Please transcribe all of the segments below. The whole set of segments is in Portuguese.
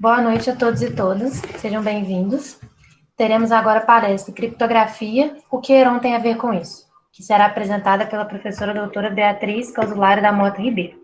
Boa noite a todos e todas, sejam bem-vindos. Teremos agora a palestra Criptografia, o que Heron tem a ver com isso, que será apresentada pela professora doutora Beatriz Causulário da Mota Ribeiro.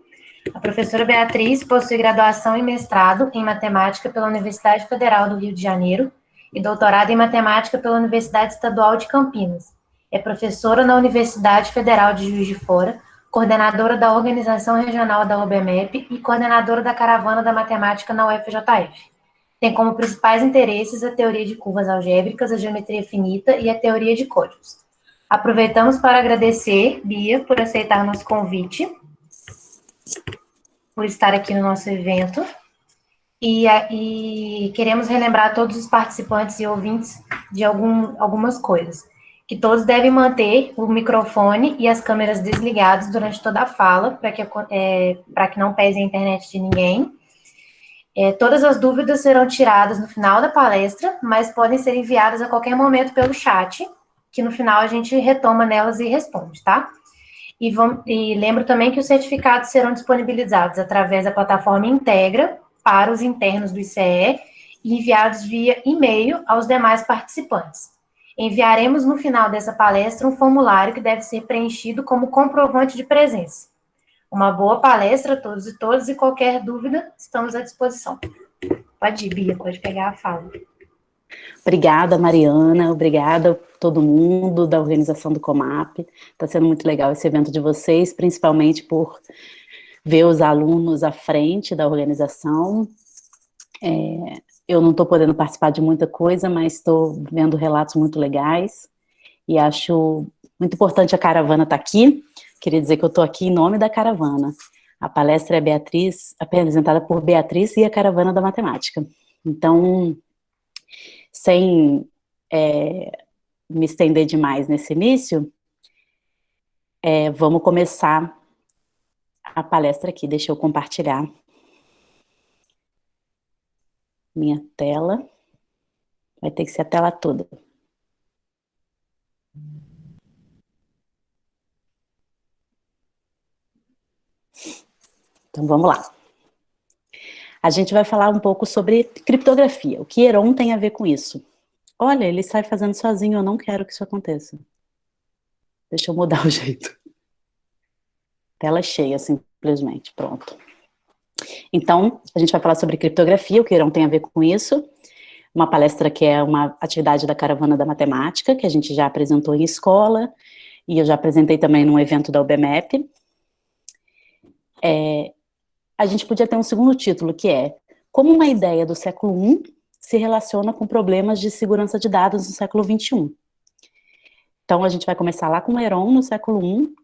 A professora Beatriz possui graduação e mestrado em Matemática pela Universidade Federal do Rio de Janeiro e doutorado em Matemática pela Universidade Estadual de Campinas. É professora na Universidade Federal de Juiz de Fora, coordenadora da Organização Regional da UBMEP e coordenadora da Caravana da Matemática na UFJF. Tem como principais interesses a teoria de curvas algébricas, a geometria finita e a teoria de códigos. Aproveitamos para agradecer, Bia, por aceitar nosso convite, por estar aqui no nosso evento, e queremos relembrar a todos os participantes e ouvintes de algumas coisas. Que todos devem manter o microfone e as câmeras desligados durante toda a fala, para que não pese a internet de ninguém. Todas as dúvidas serão tiradas no final da palestra, mas podem ser enviadas a qualquer momento pelo chat, que no final a gente retoma nelas e responde, tá? E lembro também que os certificados serão disponibilizados através da plataforma Integra para os internos do ICE e enviados via e-mail aos demais participantes. Enviaremos no final dessa palestra um formulário que deve ser preenchido como comprovante de presença. Uma boa palestra a todos e todas, e qualquer dúvida, estamos à disposição. Pode ir, Bia, pode pegar a fala. Obrigada, Mariana, obrigada a todo mundo da organização do Comap. Está sendo muito legal esse evento de vocês, principalmente por ver os alunos à frente da organização. Eu não estou podendo participar de muita coisa, mas estou vendo relatos muito legais e acho muito importante a caravana estar aqui. Queria dizer que eu estou aqui em nome da caravana. A palestra é apresentada por Beatriz e a Caravana da Matemática. Então, sem me estender demais nesse início, vamos começar a palestra aqui. Deixa eu compartilhar minha tela. Vai ter que ser a tela toda. Então, vamos lá. A gente vai falar um pouco sobre criptografia. O que Heron tem a ver com isso? Olha, ele sai fazendo sozinho, eu não quero que isso aconteça. Deixa eu mudar o jeito. Tela cheia, simplesmente, pronto. Então, a gente vai falar sobre criptografia, o que Heron tem a ver com isso. Uma palestra que é uma atividade da Caravana da Matemática, que a gente já apresentou em escola, e eu já apresentei também num evento da UBMEP. A gente podia ter um segundo título, que é Como uma ideia do século I se relaciona com problemas de segurança de dados no século XXI. Então, a gente vai começar lá com Heron no século I,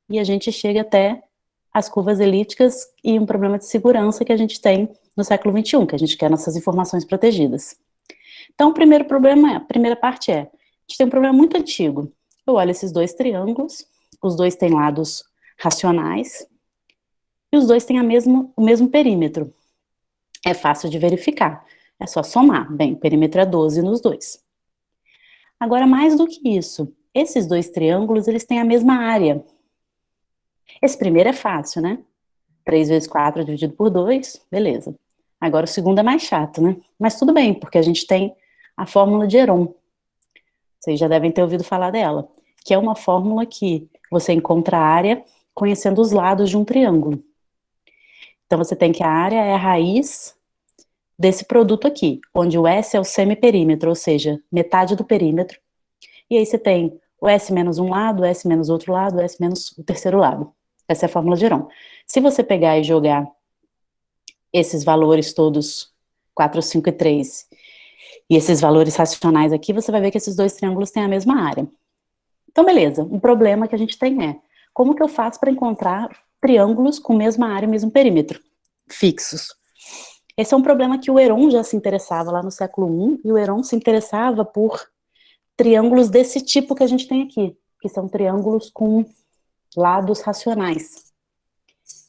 e a gente chega até as curvas elípticas e um problema de segurança que a gente tem no século XXI, que a gente quer nossas informações protegidas. Então, o primeiro problema, a primeira parte a gente tem um problema muito antigo. Eu olho esses dois triângulos, os dois têm lados racionais, e os dois têm o mesmo perímetro. É fácil de verificar, é só somar. Bem, o perímetro é 12 nos dois. Agora, mais do que isso, esses dois triângulos, eles têm a mesma área. Esse primeiro é fácil, né? 3 vezes 4 dividido por 2, beleza. Agora o segundo é mais chato, né? Mas tudo bem, porque a gente tem a fórmula de Heron. Vocês já devem ter ouvido falar dela, que é uma fórmula que você encontra a área conhecendo os lados de um triângulo. Então você tem que a área é a raiz desse produto aqui, onde o S é o semiperímetro, ou seja, metade do perímetro. E aí você tem o S menos um lado, o S menos outro lado, o S menos o terceiro lado. Essa é a fórmula de Heron. Se você pegar e jogar esses valores todos, 4, 5 e 3, e esses valores racionais aqui, você vai ver que esses dois triângulos têm a mesma área. Então, beleza. Um problema que a gente tem é, como que eu faço para encontrar triângulos com mesma área e mesmo perímetro, fixos? Esse é um problema que o Heron já se interessava lá no século I, e o Heron se interessava por triângulos desse tipo que a gente tem aqui, que são triângulos com lados racionais.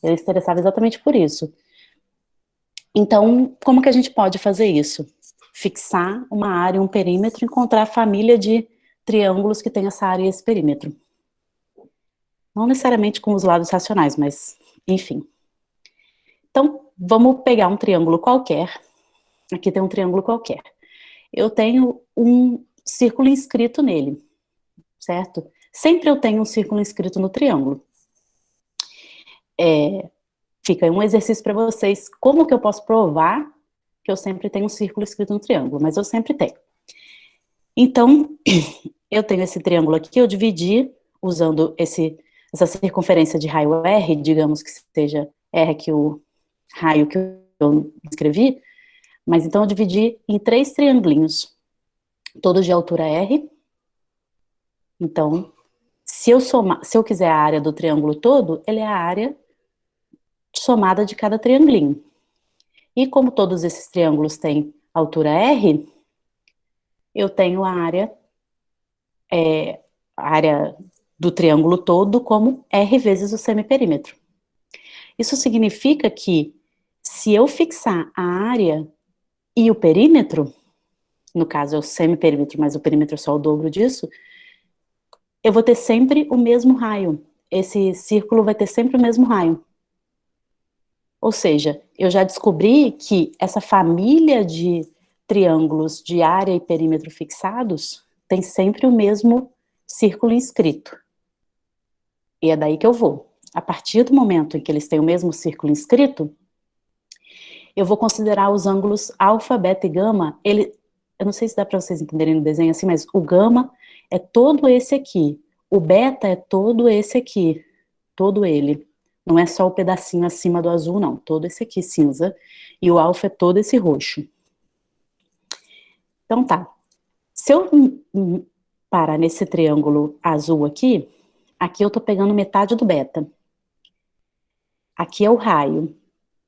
Ele se interessava exatamente por isso. Então, como que a gente pode fazer isso? Fixar uma área e um perímetro, encontrar a família de triângulos que tem essa área e esse perímetro. Não necessariamente com os lados racionais, mas, enfim. Então, vamos pegar um triângulo qualquer, Aqui tem um triângulo qualquer. Eu tenho um círculo inscrito nele, certo? Sempre eu tenho um círculo inscrito no triângulo. Fica aí um exercício para vocês. Como que eu posso provar que eu sempre tenho um círculo inscrito no triângulo? Mas eu sempre tenho. Então, eu tenho esse triângulo aqui, eu dividi usando essa circunferência de raio R, digamos que seja R aqui o raio que eu escrevi, mas então eu dividi em 3 triangulinhos, todos de altura R. Então, se eu quiser a área do triângulo todo, ele é a área somada de cada triangulinho. E como todos esses triângulos têm altura R, eu tenho a área do triângulo todo como R vezes o semiperímetro. Isso significa que se eu fixar a área e o perímetro, no caso é o semiperímetro, mas o perímetro é só o dobro disso, eu vou ter sempre o mesmo raio. Esse círculo vai ter sempre o mesmo raio. Ou seja, eu já descobri que essa família de triângulos de área e perímetro fixados tem sempre o mesmo círculo inscrito. E é daí que eu vou. A partir do momento em que eles têm o mesmo círculo inscrito, eu vou considerar os ângulos alfa, beta e gama. Eu não sei se dá para vocês entenderem no desenho assim, mas o gama é todo esse aqui. O beta é todo esse aqui. Todo ele. Não é só o pedacinho acima do azul, não. Todo esse aqui cinza. E o alfa é todo esse roxo. Então tá. Se eu parar nesse triângulo azul aqui eu tô pegando metade do beta. Aqui é o raio.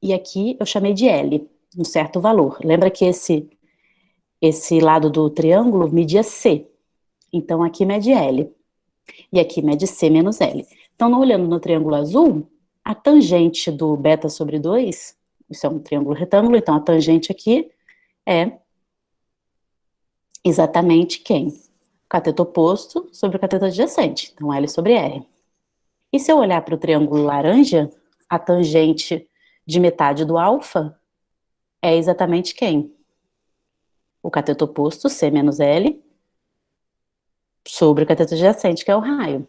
E aqui eu chamei de L, um certo valor. Lembra que esse lado do triângulo media C. Então aqui mede L. E aqui mede C menos L. Então, olhando no triângulo azul, a tangente do beta sobre 2, isso é um triângulo retângulo, então a tangente aqui é exatamente quem? O cateto oposto sobre o cateto adjacente, então L sobre R. E se eu olhar para o triângulo laranja, a tangente de metade do alfa é exatamente quem? O cateto oposto, C menos L, sobre o cateto adjacente, que é o raio.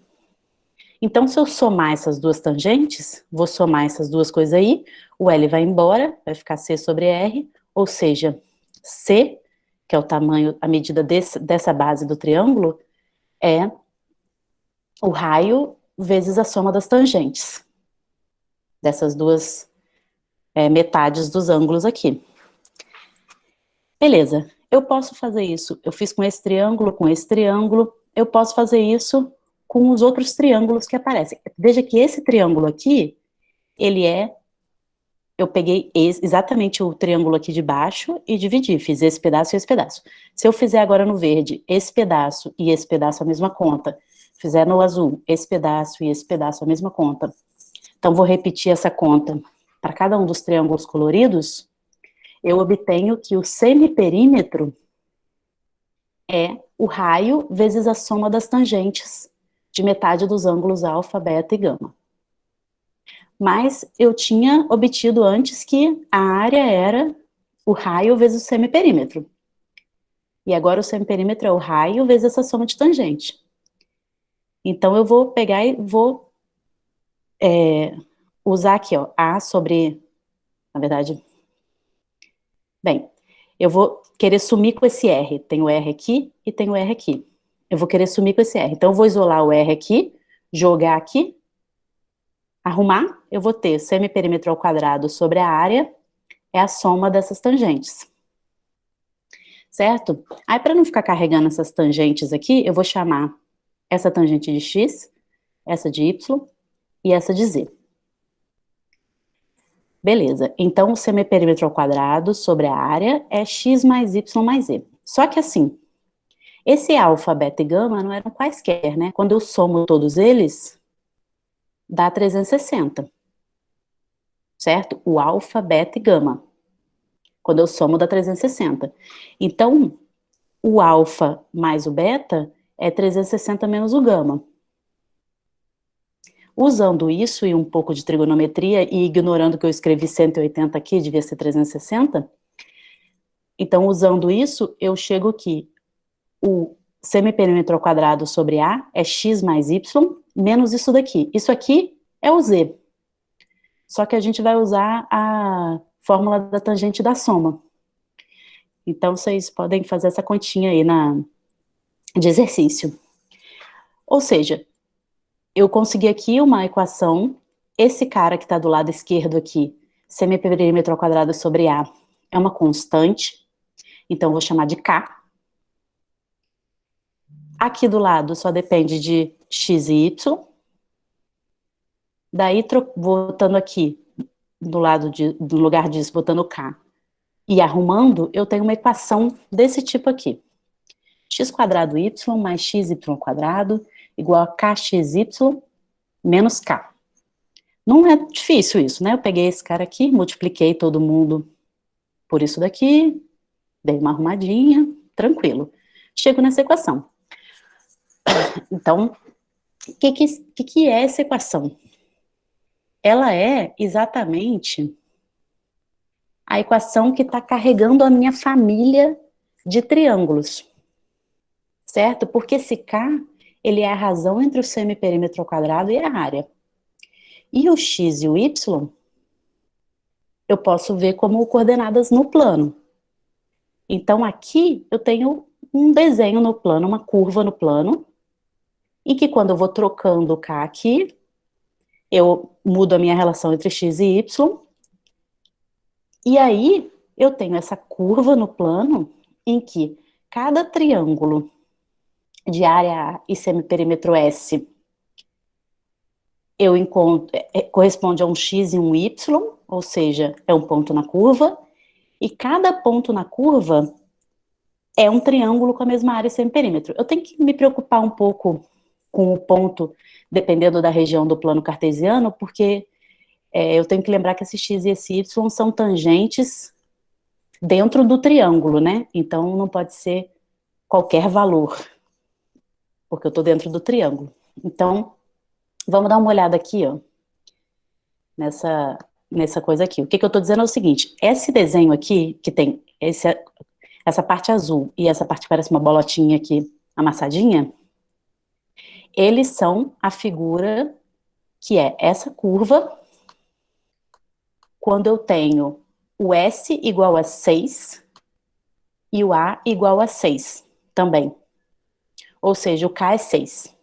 Então, se eu somar essas duas tangentes, vou somar essas duas coisas aí, o L vai embora, vai ficar C sobre R, ou seja, C, que é o tamanho, a medida dessa base do triângulo, é o raio vezes a soma das tangentes, dessas duas metades dos ângulos aqui. Beleza, eu posso fazer isso, eu fiz com esse triângulo, eu posso fazer isso com os outros triângulos que aparecem. Veja que esse triângulo aqui, eu peguei exatamente o triângulo aqui de baixo e dividi, fiz esse pedaço e esse pedaço. Se eu fizer agora no verde esse pedaço e esse pedaço a mesma conta, fizer no azul esse pedaço e esse pedaço a mesma conta, então vou repetir essa conta para cada um dos triângulos coloridos, eu obtenho que o semiperímetro é o raio vezes a soma das tangentes de metade dos ângulos alfa, beta e gama. Mas eu tinha obtido antes que a área era o raio vezes o semiperímetro. E agora o semiperímetro é o raio vezes essa soma de tangente. Então eu vou pegar e vou usar aqui, ó, A sobre, na verdade, bem, eu vou querer sumir com esse R. Tem o R aqui e tem o R aqui. Eu vou querer sumir com esse R. Então eu vou isolar o R aqui, jogar aqui, arrumar, eu vou ter semiperímetro ao quadrado sobre a área, é a soma dessas tangentes. Certo? Aí, para não ficar carregando essas tangentes aqui, eu vou chamar essa tangente de x, essa de y e essa de z. Beleza, então o semiperímetro ao quadrado sobre a área é x mais y mais z. Só que assim, esse alfa, beta e gama não eram quaisquer, né? Quando eu somo todos eles, dá 360. Certo? O alfa, beta e gama. Quando eu somo, dá 360. Então, o alfa mais o beta é 360 menos o gama. Usando isso e um pouco de trigonometria e ignorando que eu escrevi 180 aqui, devia ser 360, Então, usando isso, eu chego aqui. O semiperímetro ao quadrado sobre A é x mais y, menos isso daqui. Isso aqui é o z. Só que a gente vai usar a fórmula da tangente da soma. Então, vocês podem fazer essa continha aí de exercício. Ou seja, eu consegui aqui uma equação, esse cara que está do lado esquerdo aqui, semiperímetro ao quadrado sobre A, é uma constante, então eu vou chamar de K. Aqui do lado só depende de x e y. Daí, botando aqui, no lugar disso, botando K, e arrumando, eu tenho uma equação desse tipo aqui. X quadrado y mais xy quadrado igual a kxy menos k. Não é difícil isso, né? Eu peguei esse cara aqui, multipliquei todo mundo por isso daqui, dei uma arrumadinha, tranquilo. Chego nessa equação. Então, o que é essa equação? Ela é exatamente a equação que está carregando a minha família de triângulos, certo? Porque esse K, ele é a razão entre o semiperímetro ao quadrado e a área. E o x e o y, eu posso ver como coordenadas no plano. Então, aqui eu tenho um desenho no plano, uma curva no plano, e que quando eu vou trocando o K aqui, eu mudo a minha relação entre x e y, e aí eu tenho essa curva no plano em que cada triângulo de área A e semiperímetro S eu encontro, corresponde a um x e um y, ou seja, é um ponto na curva, e cada ponto na curva é um triângulo com a mesma área e semiperímetro. Eu tenho que me preocupar um pouco com o ponto, dependendo da região do plano cartesiano, porque eu tenho que lembrar que esse x e esse y são tangentes dentro do triângulo, né? Então, não pode ser qualquer valor, porque eu estou dentro do triângulo. Então, vamos dar uma olhada aqui, ó, nessa coisa aqui. O que eu estou dizendo é o seguinte, esse desenho aqui, que tem essa parte azul e essa parte que parece uma bolotinha aqui amassadinha, eles são a figura que é essa curva, quando eu tenho o S igual a 6 e o A igual a 6 também. Ou seja, o K é 6,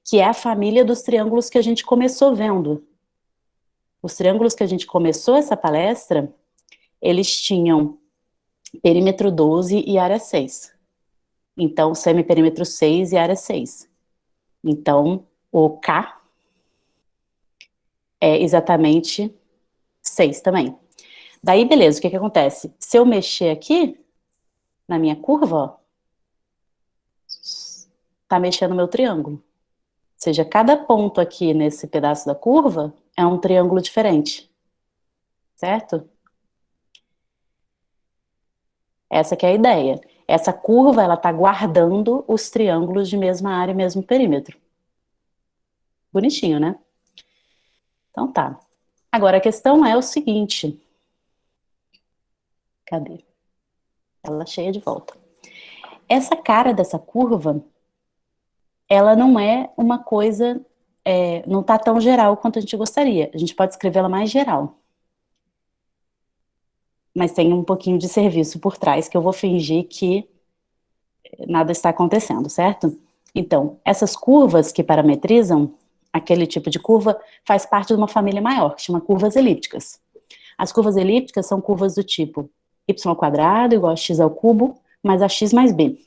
que é a família dos triângulos que a gente começou vendo. Os triângulos que a gente começou essa palestra, eles tinham perímetro 12 e área 6. Então, semiperímetro 6 e área 6. Então, o K é exatamente 6 também. Daí, beleza, o que acontece? Se eu mexer aqui, na minha curva, ó, tá mexendo o meu triângulo. Ou seja, cada ponto aqui nesse pedaço da curva é um triângulo diferente. Certo? Essa que é a ideia. Essa curva, ela tá guardando os triângulos de mesma área e mesmo perímetro. Bonitinho, né? Então tá. Agora a questão é o seguinte. Cadê? Ela cheia de volta. Essa cara dessa curva, ela não é uma coisa, não tá tão geral quanto a gente gostaria. A gente pode escrevê-la mais geral. Mas tem um pouquinho de serviço por trás que eu vou fingir que nada está acontecendo, certo? Então, essas curvas que parametrizam aquele tipo de curva faz parte de uma família maior, que chama curvas elípticas. As curvas elípticas são curvas do tipo y² igual a x ao cubo mais ax mais b.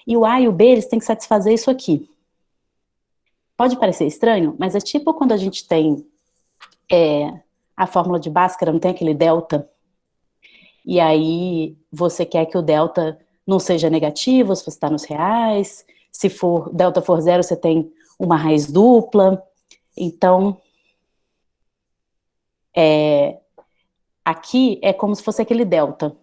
E o a e o b, eles têm que satisfazer isso aqui. Pode parecer estranho, mas é tipo quando a gente tem a fórmula de Bhaskara, não tem aquele delta, e aí você quer que o delta não seja negativo, se você está nos reais, se delta for zero, você tem uma raiz dupla. Então, aqui é como se fosse aquele delta.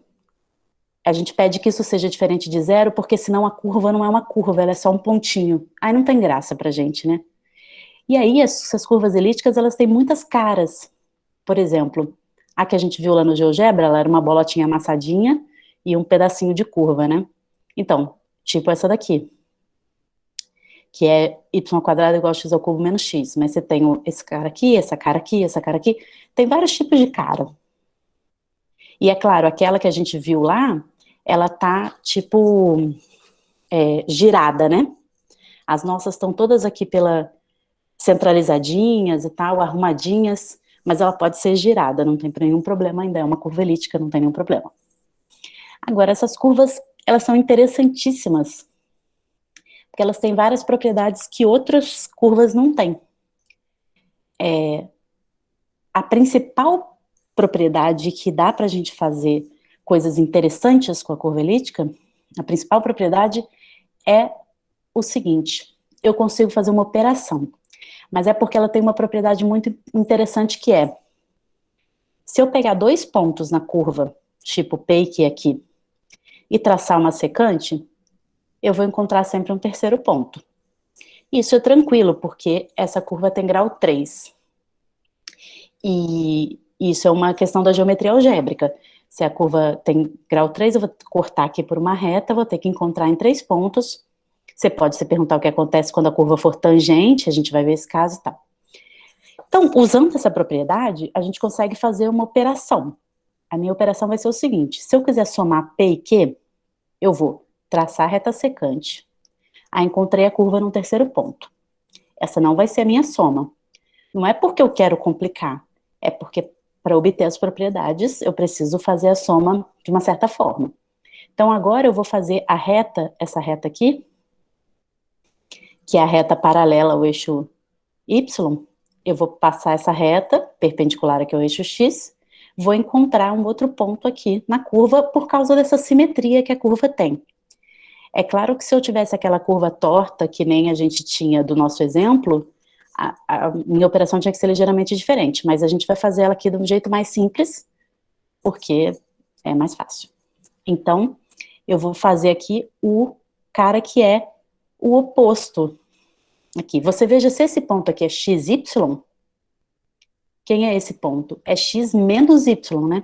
A gente pede que isso seja diferente de zero, porque senão a curva não é uma curva, ela é só um pontinho. Aí não tem graça pra gente, né? E aí, essas curvas elípticas, elas têm muitas caras. Por exemplo, a que a gente viu lá no GeoGebra, ela era uma bolotinha amassadinha, e um pedacinho de curva, né? Então, tipo essa daqui, que é y² igual a x ao cubo menos x, mas você tem esse cara aqui, essa cara aqui, essa cara aqui, tem vários tipos de cara. E é claro, aquela que a gente viu lá, ela tá, tipo, girada, né? As nossas estão todas aqui centralizadinhas e tal, arrumadinhas, mas ela pode ser girada, não tem nenhum problema ainda, é uma curva elíptica, não tem nenhum problema. Agora, essas curvas, elas são interessantíssimas, porque elas têm várias propriedades que outras curvas não têm. A principal propriedade que dá para a gente fazer coisas interessantes com a curva elíptica, a principal propriedade é o seguinte: eu consigo fazer uma operação, mas é porque ela tem uma propriedade muito interessante que é, se eu pegar 2 pontos na curva, tipo P e Q aqui, e traçar uma secante, eu vou encontrar sempre um terceiro ponto. Isso é tranquilo, porque essa curva tem grau 3. E isso é uma questão da geometria algébrica. Se a curva tem grau 3, eu vou cortar aqui por uma reta, vou ter que encontrar em 3 pontos. Você pode se perguntar o que acontece quando a curva for tangente, a gente vai ver esse caso e tal. Então, usando essa propriedade, a gente consegue fazer uma operação. A minha operação vai ser o seguinte: se eu quiser somar P e Q, eu vou traçar a reta secante. Aí encontrei a curva no terceiro ponto. Essa não vai ser a minha soma. Não é porque eu quero complicar, é porque para obter as propriedades eu preciso fazer a soma de uma certa forma. Então agora eu vou fazer a reta, essa reta aqui, que é a reta paralela ao eixo Y, eu vou passar essa reta perpendicular aqui ao eixo X, vou encontrar um outro ponto aqui na curva por causa dessa simetria que a curva tem. É claro que se eu tivesse aquela curva torta, que nem a gente tinha do nosso exemplo, a minha operação tinha que ser ligeiramente diferente, mas a gente vai fazer ela aqui de um jeito mais simples, porque é mais fácil. Então, eu vou fazer aqui o cara que é o oposto. Aqui, você veja se esse ponto aqui é XY, quem é esse ponto? É x menos y, né?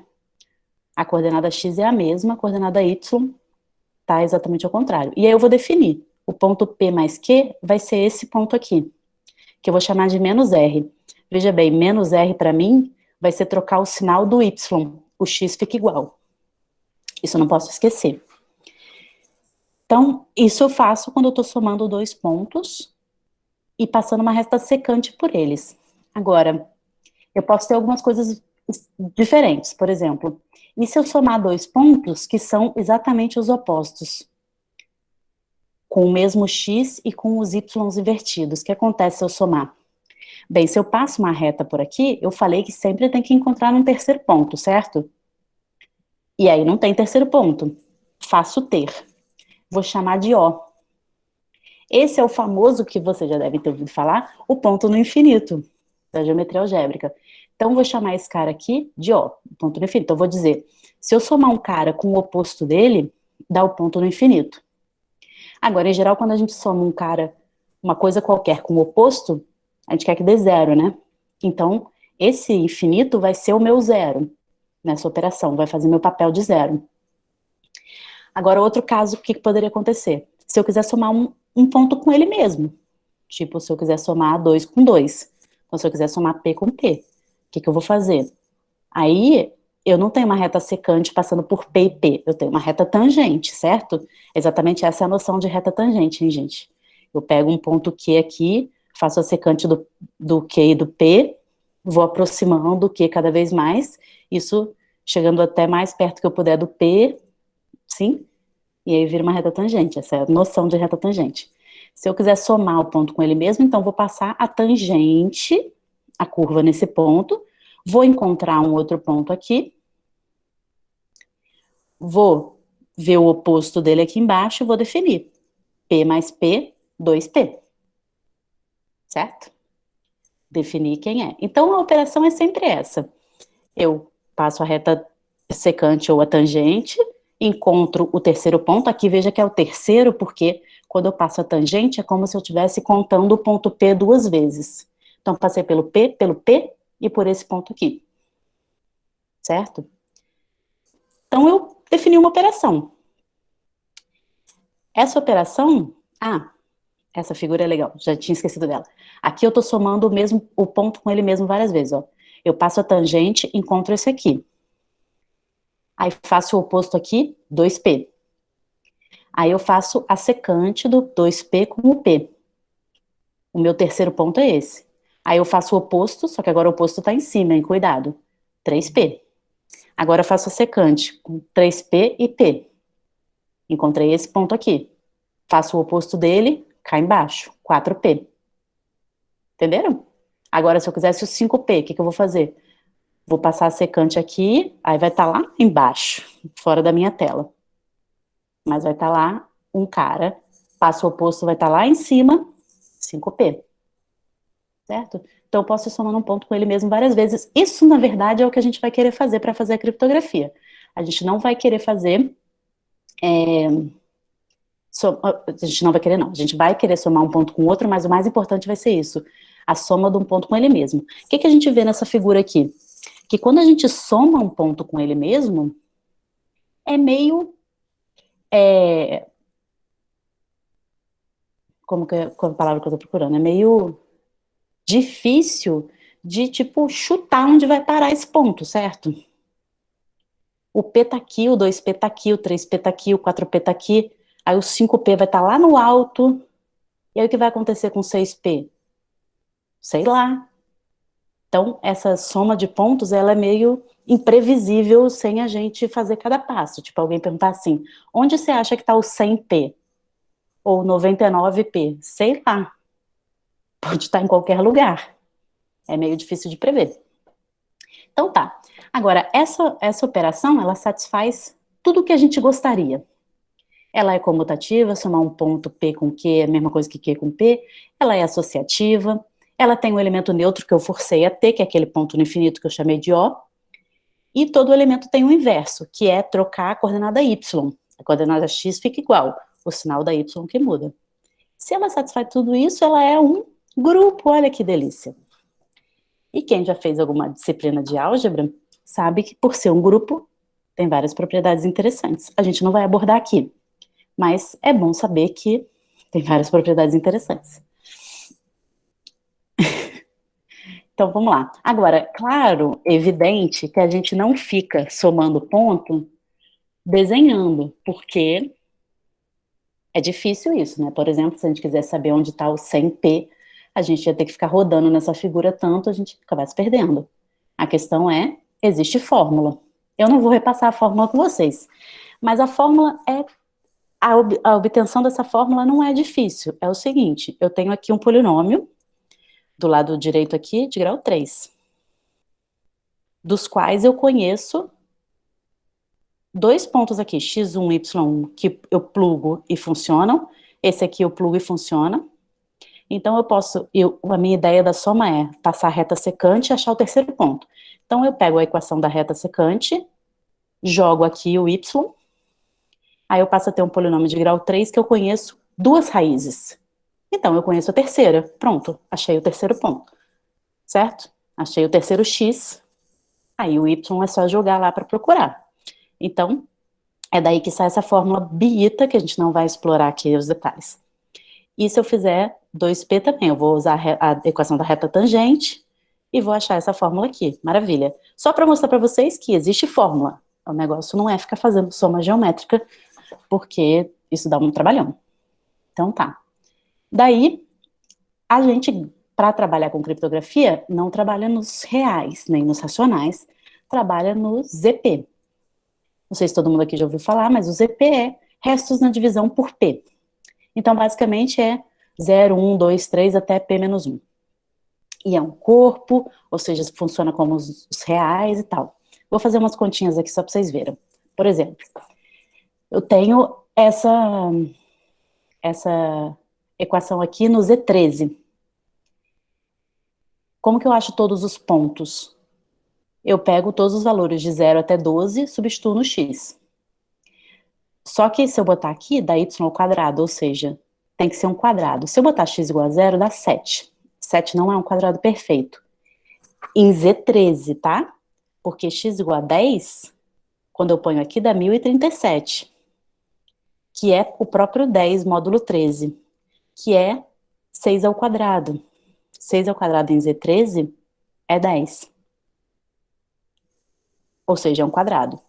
A coordenada x é a mesma, a coordenada y tá exatamente ao contrário. E aí eu vou definir, o ponto P mais Q vai ser esse ponto aqui, que eu vou chamar de menos R. Veja bem, menos R para mim vai ser trocar o sinal do Y, o X fica igual. Isso eu não posso esquecer. Então, isso eu faço quando eu estou somando 2 pontos e passando uma reta secante por eles. Agora, eu posso ter algumas coisas diferentes, por exemplo, e se eu somar 2 pontos que são exatamente os opostos, com o mesmo x e com os y's invertidos, o que acontece se eu somar? Bem, se eu passo uma reta por aqui, eu falei que sempre tem que encontrar um terceiro ponto, certo? E aí não tem terceiro ponto. Faço ter. Vou chamar de O. Esse é o famoso, que você já deve ter ouvido falar, o ponto no infinito, da geometria algébrica. Então, vou chamar esse cara aqui de O, ponto no infinito. Então, vou dizer, se eu somar um cara com o oposto dele, dá o ponto no infinito. Agora, em geral, quando a gente soma um cara, uma coisa qualquer com o oposto, a gente quer que dê zero, né? Então, esse infinito vai ser o meu zero nessa operação, vai fazer meu papel de zero. Agora, outro caso, o que poderia acontecer? Se eu quiser somar um ponto com ele mesmo, tipo, se eu quiser somar 2 com 2, então se eu quiser somar P com P, o que eu vou fazer? Aí, eu não tenho uma reta secante passando por P e P, eu tenho uma reta tangente, certo? Exatamente essa é a noção de reta tangente, hein, gente? Eu pego um ponto Q aqui, faço a secante do Q e do P, vou aproximando o Q cada vez mais, isso chegando até mais perto que eu puder do P, sim? E aí vira uma reta tangente, essa é a noção de reta tangente. Se eu quiser somar o ponto com ele mesmo, então vou passar a tangente, a curva nesse ponto, vou encontrar um outro ponto aqui, vou ver o oposto dele aqui embaixo e vou definir. P mais P, 2P. Certo? Definir quem é. Então, a operação é sempre essa. Eu passo a reta secante ou a tangente, encontro o terceiro ponto. Aqui veja que é o terceiro, porque quando eu passo a tangente, é como se eu estivesse contando o ponto P 2 vezes. Então, passei pelo P e por esse ponto aqui. Certo? Então, eu definir uma operação. Essa operação, essa figura é legal, já tinha esquecido dela. Aqui eu estou somando o ponto com ele mesmo várias vezes, ó. Eu passo a tangente, encontro esse aqui. Aí faço o oposto aqui, 2P. Aí eu faço a secante do 2P com o P. O meu terceiro ponto é esse. Aí eu faço o oposto, só que agora o oposto está em cima, hein? Cuidado. 3P. Agora eu faço a secante com 3P e P. Encontrei esse ponto aqui. Faço o oposto dele, cá embaixo, 4P. Entenderam? Agora, se eu quisesse o 5P, o que eu vou fazer? Vou passar a secante aqui, aí vai estar lá embaixo, fora da minha tela. Mas vai estar lá um cara, passo o oposto, vai estar lá em cima, 5P. Certo? Então, eu posso ir somando um ponto com ele mesmo várias vezes. Isso, na verdade, é o que a gente vai querer fazer para fazer a criptografia. A gente não vai querer fazer... a gente não vai querer, não. A gente vai querer somar um ponto com o outro, mas o mais importante vai ser isso. A soma de um ponto com ele mesmo. O que a gente vê nessa figura aqui? Que quando a gente soma um ponto com ele mesmo, é meio... qual a palavra que eu tô procurando? É meio difícil de, tipo, chutar onde vai parar esse ponto, certo? O P tá aqui, o 2P tá aqui, o 3P tá aqui, o 4P tá aqui, aí o 5P vai estar lá no alto, e aí o que vai acontecer com o 6P? Sei lá. Então, essa soma de pontos, ela é meio imprevisível sem a gente fazer cada passo. Tipo, alguém perguntar assim, onde você acha que tá o 100P? Ou 99P? Sei lá. Pode estar em qualquer lugar. É meio difícil de prever. Então tá. Agora, essa operação, ela satisfaz tudo o que a gente gostaria. Ela é comutativa, somar um ponto P com Q é a mesma coisa que Q com P. Ela é associativa. Ela tem um elemento neutro que eu forcei a ter, que é aquele ponto no infinito que eu chamei de O. E todo elemento tem um inverso, que é trocar a coordenada Y. A coordenada X fica igual, o sinal da Y que muda. Se ela satisfaz tudo isso, ela é um grupo, olha que delícia. E quem já fez alguma disciplina de álgebra, sabe que por ser um grupo, tem várias propriedades interessantes. A gente não vai abordar aqui, mas é bom saber que tem várias propriedades interessantes. Então, vamos lá. Agora, claro, evidente que a gente não fica somando ponto desenhando, porque é difícil isso, né? Por exemplo, se a gente quiser saber onde está o 100P, a gente ia ter que ficar rodando nessa figura tanto, a gente acabasse perdendo. A questão é, existe fórmula. Eu não vou repassar a fórmula com vocês, mas a fórmula é, a obtenção dessa fórmula não é difícil. É o seguinte, eu tenho aqui um polinômio, do lado direito aqui, de grau 3, dos quais eu conheço dois pontos aqui, x1 e y1, que eu plugo e funcionam. Esse aqui eu plugo e funciona. Então, a minha ideia da soma é passar a reta secante e achar o terceiro ponto. Então, eu pego a equação da reta secante, jogo aqui o y, aí eu passo a ter um polinômio de grau 3 que eu conheço duas raízes. Então, eu conheço a terceira. Pronto, achei o terceiro ponto. Certo? Achei o terceiro x, aí o y é só jogar lá para procurar. Então, é daí que sai essa fórmula biita, que a gente não vai explorar aqui os detalhes. E se eu fizer 2P também, eu vou usar a equação da reta tangente e vou achar essa fórmula aqui. Maravilha. Só para mostrar para vocês que existe fórmula. O negócio não é ficar fazendo soma geométrica, porque isso dá um trabalhão. Então tá. Daí, a gente, para trabalhar com criptografia, não trabalha nos reais, nem nos racionais, trabalha no ZP. Não sei se todo mundo aqui já ouviu falar, mas o ZP é restos na divisão por P. Então, basicamente, é 0, 1, 2, 3 até P-1. E é um corpo, ou seja, funciona como os reais e tal. Vou fazer umas continhas aqui só para vocês verem. Por exemplo, eu tenho essa equação aqui no Z13. Como que eu acho todos os pontos? Eu pego todos os valores de 0 até 12, substituo no x. Só que se eu botar aqui, dá y ao quadrado, ou seja, tem que ser um quadrado. Se eu botar x igual a 0, dá 7. 7 não é um quadrado perfeito. Em Z13, tá? Porque x igual a 10, Quando eu ponho aqui, dá 1037, que é o próprio 10, módulo 13, que é 6 ao quadrado. 6 ao quadrado em Z13 é 10. Ou seja, é um quadrado.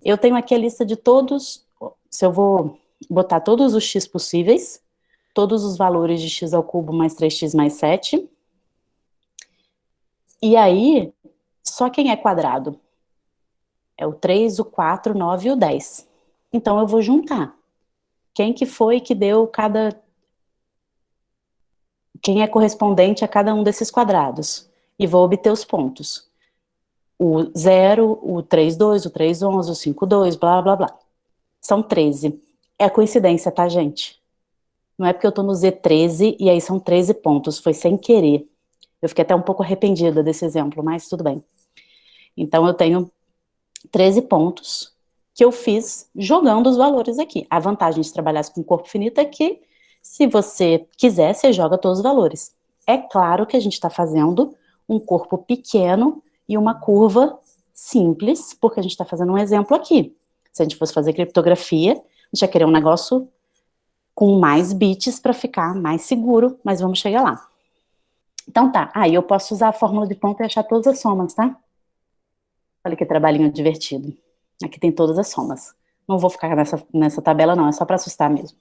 Eu tenho aqui a lista de todos, se eu vou botar todos os x possíveis, todos os valores de x ao cubo mais 3x mais 7, e aí, só quem é quadrado? É o 3, o 4, o 9 e o 10. Então eu vou juntar. Quem que foi que deu cada... Quem é correspondente a cada um desses quadrados? E vou obter os pontos. O 0, o 3,2, o 3,11, o 5,2, blá, blá, blá. São 13. É coincidência, tá, gente? Não é porque eu tô no Z13 e aí são 13 pontos, foi sem querer. Eu fiquei até um pouco arrependida desse exemplo, mas tudo bem. Então eu tenho 13 pontos que eu fiz jogando os valores aqui. A vantagem de trabalhar com corpo finito é que, se você quiser, você joga todos os valores. É claro que a gente está fazendo um corpo pequeno e uma curva simples, porque a gente está fazendo um exemplo aqui. Se a gente fosse fazer criptografia, a gente ia querer um negócio com mais bits para ficar mais seguro, mas vamos chegar lá. Então tá, aí eu posso usar a fórmula de ponto e achar todas as somas, tá? Olha que trabalhinho divertido. Aqui tem todas as somas. Não vou ficar nessa tabela não, é só para assustar mesmo.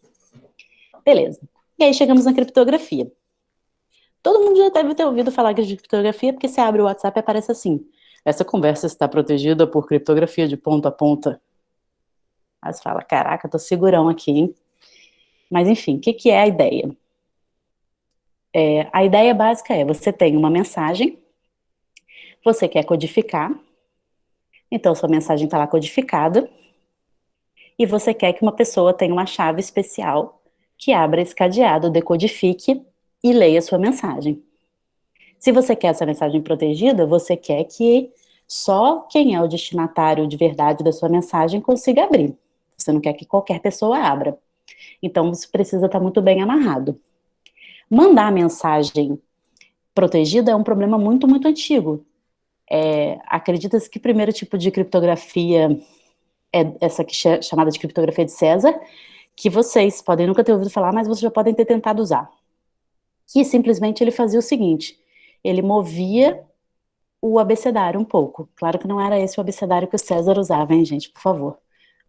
Beleza. E aí chegamos na criptografia. Todo mundo já deve ter ouvido falar de criptografia, porque você abre o WhatsApp e aparece assim: essa conversa está protegida por criptografia de ponta a ponta. Aí você fala, caraca, tô segurão aqui, hein? Mas enfim, o que é a ideia? A ideia básica é, você tem uma mensagem, você quer codificar, então sua mensagem está lá codificada, e você quer que uma pessoa tenha uma chave especial que abra esse cadeado, decodifique e leia sua mensagem. Se você quer essa mensagem protegida, você quer que só quem é o destinatário de verdade da sua mensagem consiga abrir. Você não quer que qualquer pessoa abra. Então, isso precisa estar muito bem amarrado. Mandar a mensagem protegida é um problema muito, muito antigo. Acredita-se que o primeiro tipo de criptografia é essa que é chamada de criptografia de César, que vocês podem nunca ter ouvido falar, mas vocês já podem ter tentado usar. Que simplesmente ele fazia o seguinte: ele movia o abecedário um pouco. Claro que não era esse o abecedário que o César usava, hein, gente, por favor.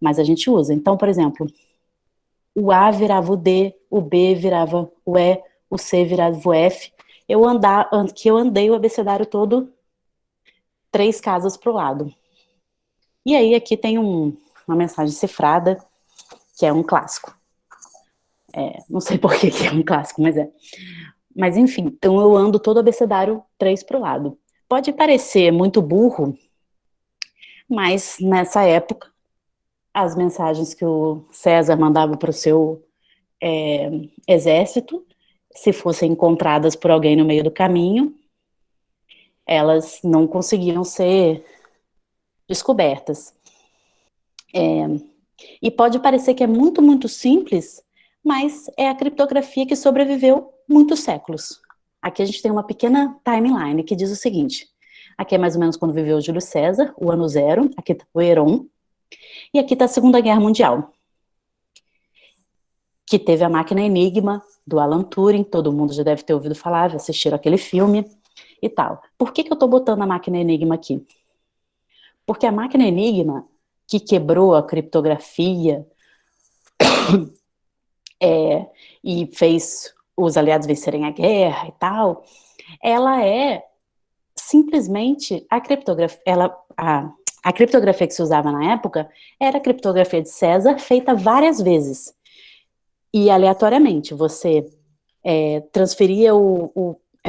Mas a gente usa. Então, por exemplo, o A virava o D, o B virava o E, o C virava o F. Eu andei o abecedário todo 3 casas para o lado. E aí aqui tem uma mensagem cifrada, que é um clássico. Não sei por que é um clássico, mas é. Mas enfim, então eu ando todo o abecedário 3 para o lado. Pode parecer muito burro, mas nessa época, as mensagens que o César mandava para o seu exército, se fossem encontradas por alguém no meio do caminho, elas não conseguiam ser descobertas. E pode parecer que é muito, muito simples, mas é a criptografia que sobreviveu muitos séculos. Aqui a gente tem uma pequena timeline que diz o seguinte: aqui é mais ou menos quando viveu o Júlio César, o ano 0, aqui está o Heron, e aqui está a Segunda Guerra Mundial, que teve a máquina Enigma, do Alan Turing, todo mundo já deve ter ouvido falar, já assistiram aquele filme e tal. Por que eu estou botando a máquina Enigma aqui? Porque a máquina Enigma, que quebrou a criptografia e fez os aliados vencerem a guerra e tal, ela é simplesmente a criptografia, a criptografia que se usava na época era a criptografia de César, feita várias vezes. E aleatoriamente, você transferia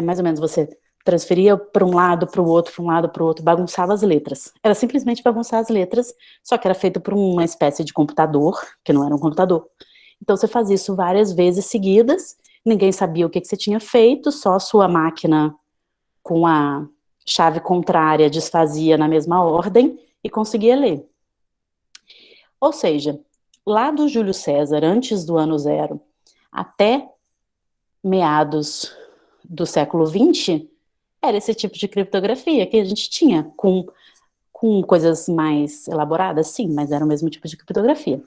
mais ou menos, você transferia para um lado, para o outro, para um lado, para o outro, bagunçava as letras. Era simplesmente bagunçar as letras, só que era feito por uma espécie de computador, que não era um computador. Então você fazia isso várias vezes seguidas, ninguém sabia o que você tinha feito, só a sua máquina com a chave contrária desfazia na mesma ordem e conseguia ler. Ou seja, lá do Júlio César, antes do ano 0, até meados do século XX, era esse tipo de criptografia que a gente tinha, com com coisas mais elaboradas? Sim, mas era o mesmo tipo de criptografia.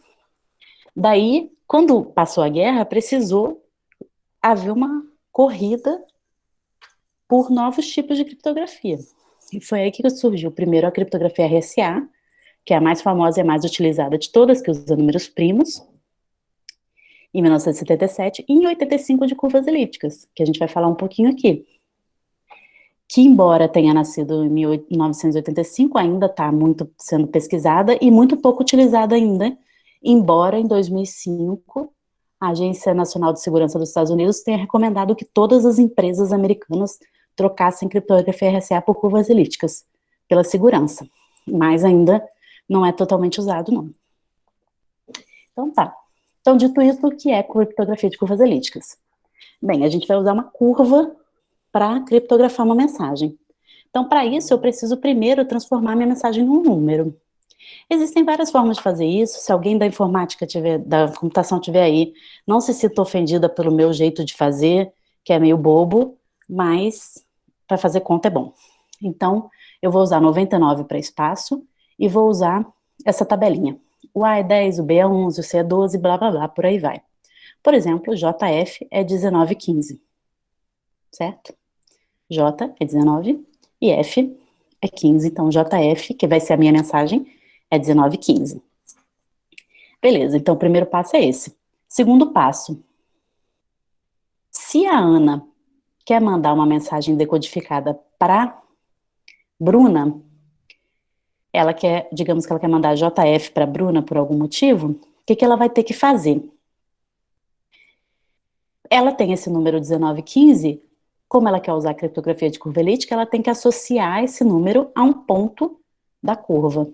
Daí, quando passou a guerra, precisou haver uma corrida por novos tipos de criptografia. E foi aí que surgiu primeiro a criptografia RSA, que é a mais famosa e a mais utilizada de todas, que usa números primos, em 1977, e em 85 de curvas elípticas, que a gente vai falar um pouquinho aqui. Que, embora tenha nascido em 1985, ainda está muito sendo pesquisada e muito pouco utilizada ainda, embora em 2005 a Agência Nacional de Segurança dos Estados Unidos tenha recomendado que todas as empresas americanas trocassem criptografia RSA por curvas elípticas, pela segurança, mas ainda não é totalmente usado, não. Então tá. Então, dito isso, o que é criptografia de curvas elípticas? Bem, a gente vai usar uma curva para criptografar uma mensagem. Então, para isso, eu preciso primeiro transformar minha mensagem num número. Existem várias formas de fazer isso. Se alguém da informática da computação tiver aí, não se sinta ofendida pelo meu jeito de fazer, que é meio bobo, mas para fazer conta é bom. Então, eu vou usar 99 para espaço e vou usar essa tabelinha. O A é 10, o B é 11, o C é 12, blá, blá, blá, por aí vai. Por exemplo, JF é 1915, certo? J é 19 e F é 15, então JF, que vai ser a minha mensagem, é 1915. Beleza, então o primeiro passo é esse. Segundo passo, se a Ana quer mandar uma mensagem decodificada para Bruna, ela quer, digamos que ela quer mandar JF para Bruna por algum motivo, o que ela vai ter que fazer? Ela tem esse número 1915, como ela quer usar a criptografia de curva elíptica, ela tem que associar esse número a um ponto da curva.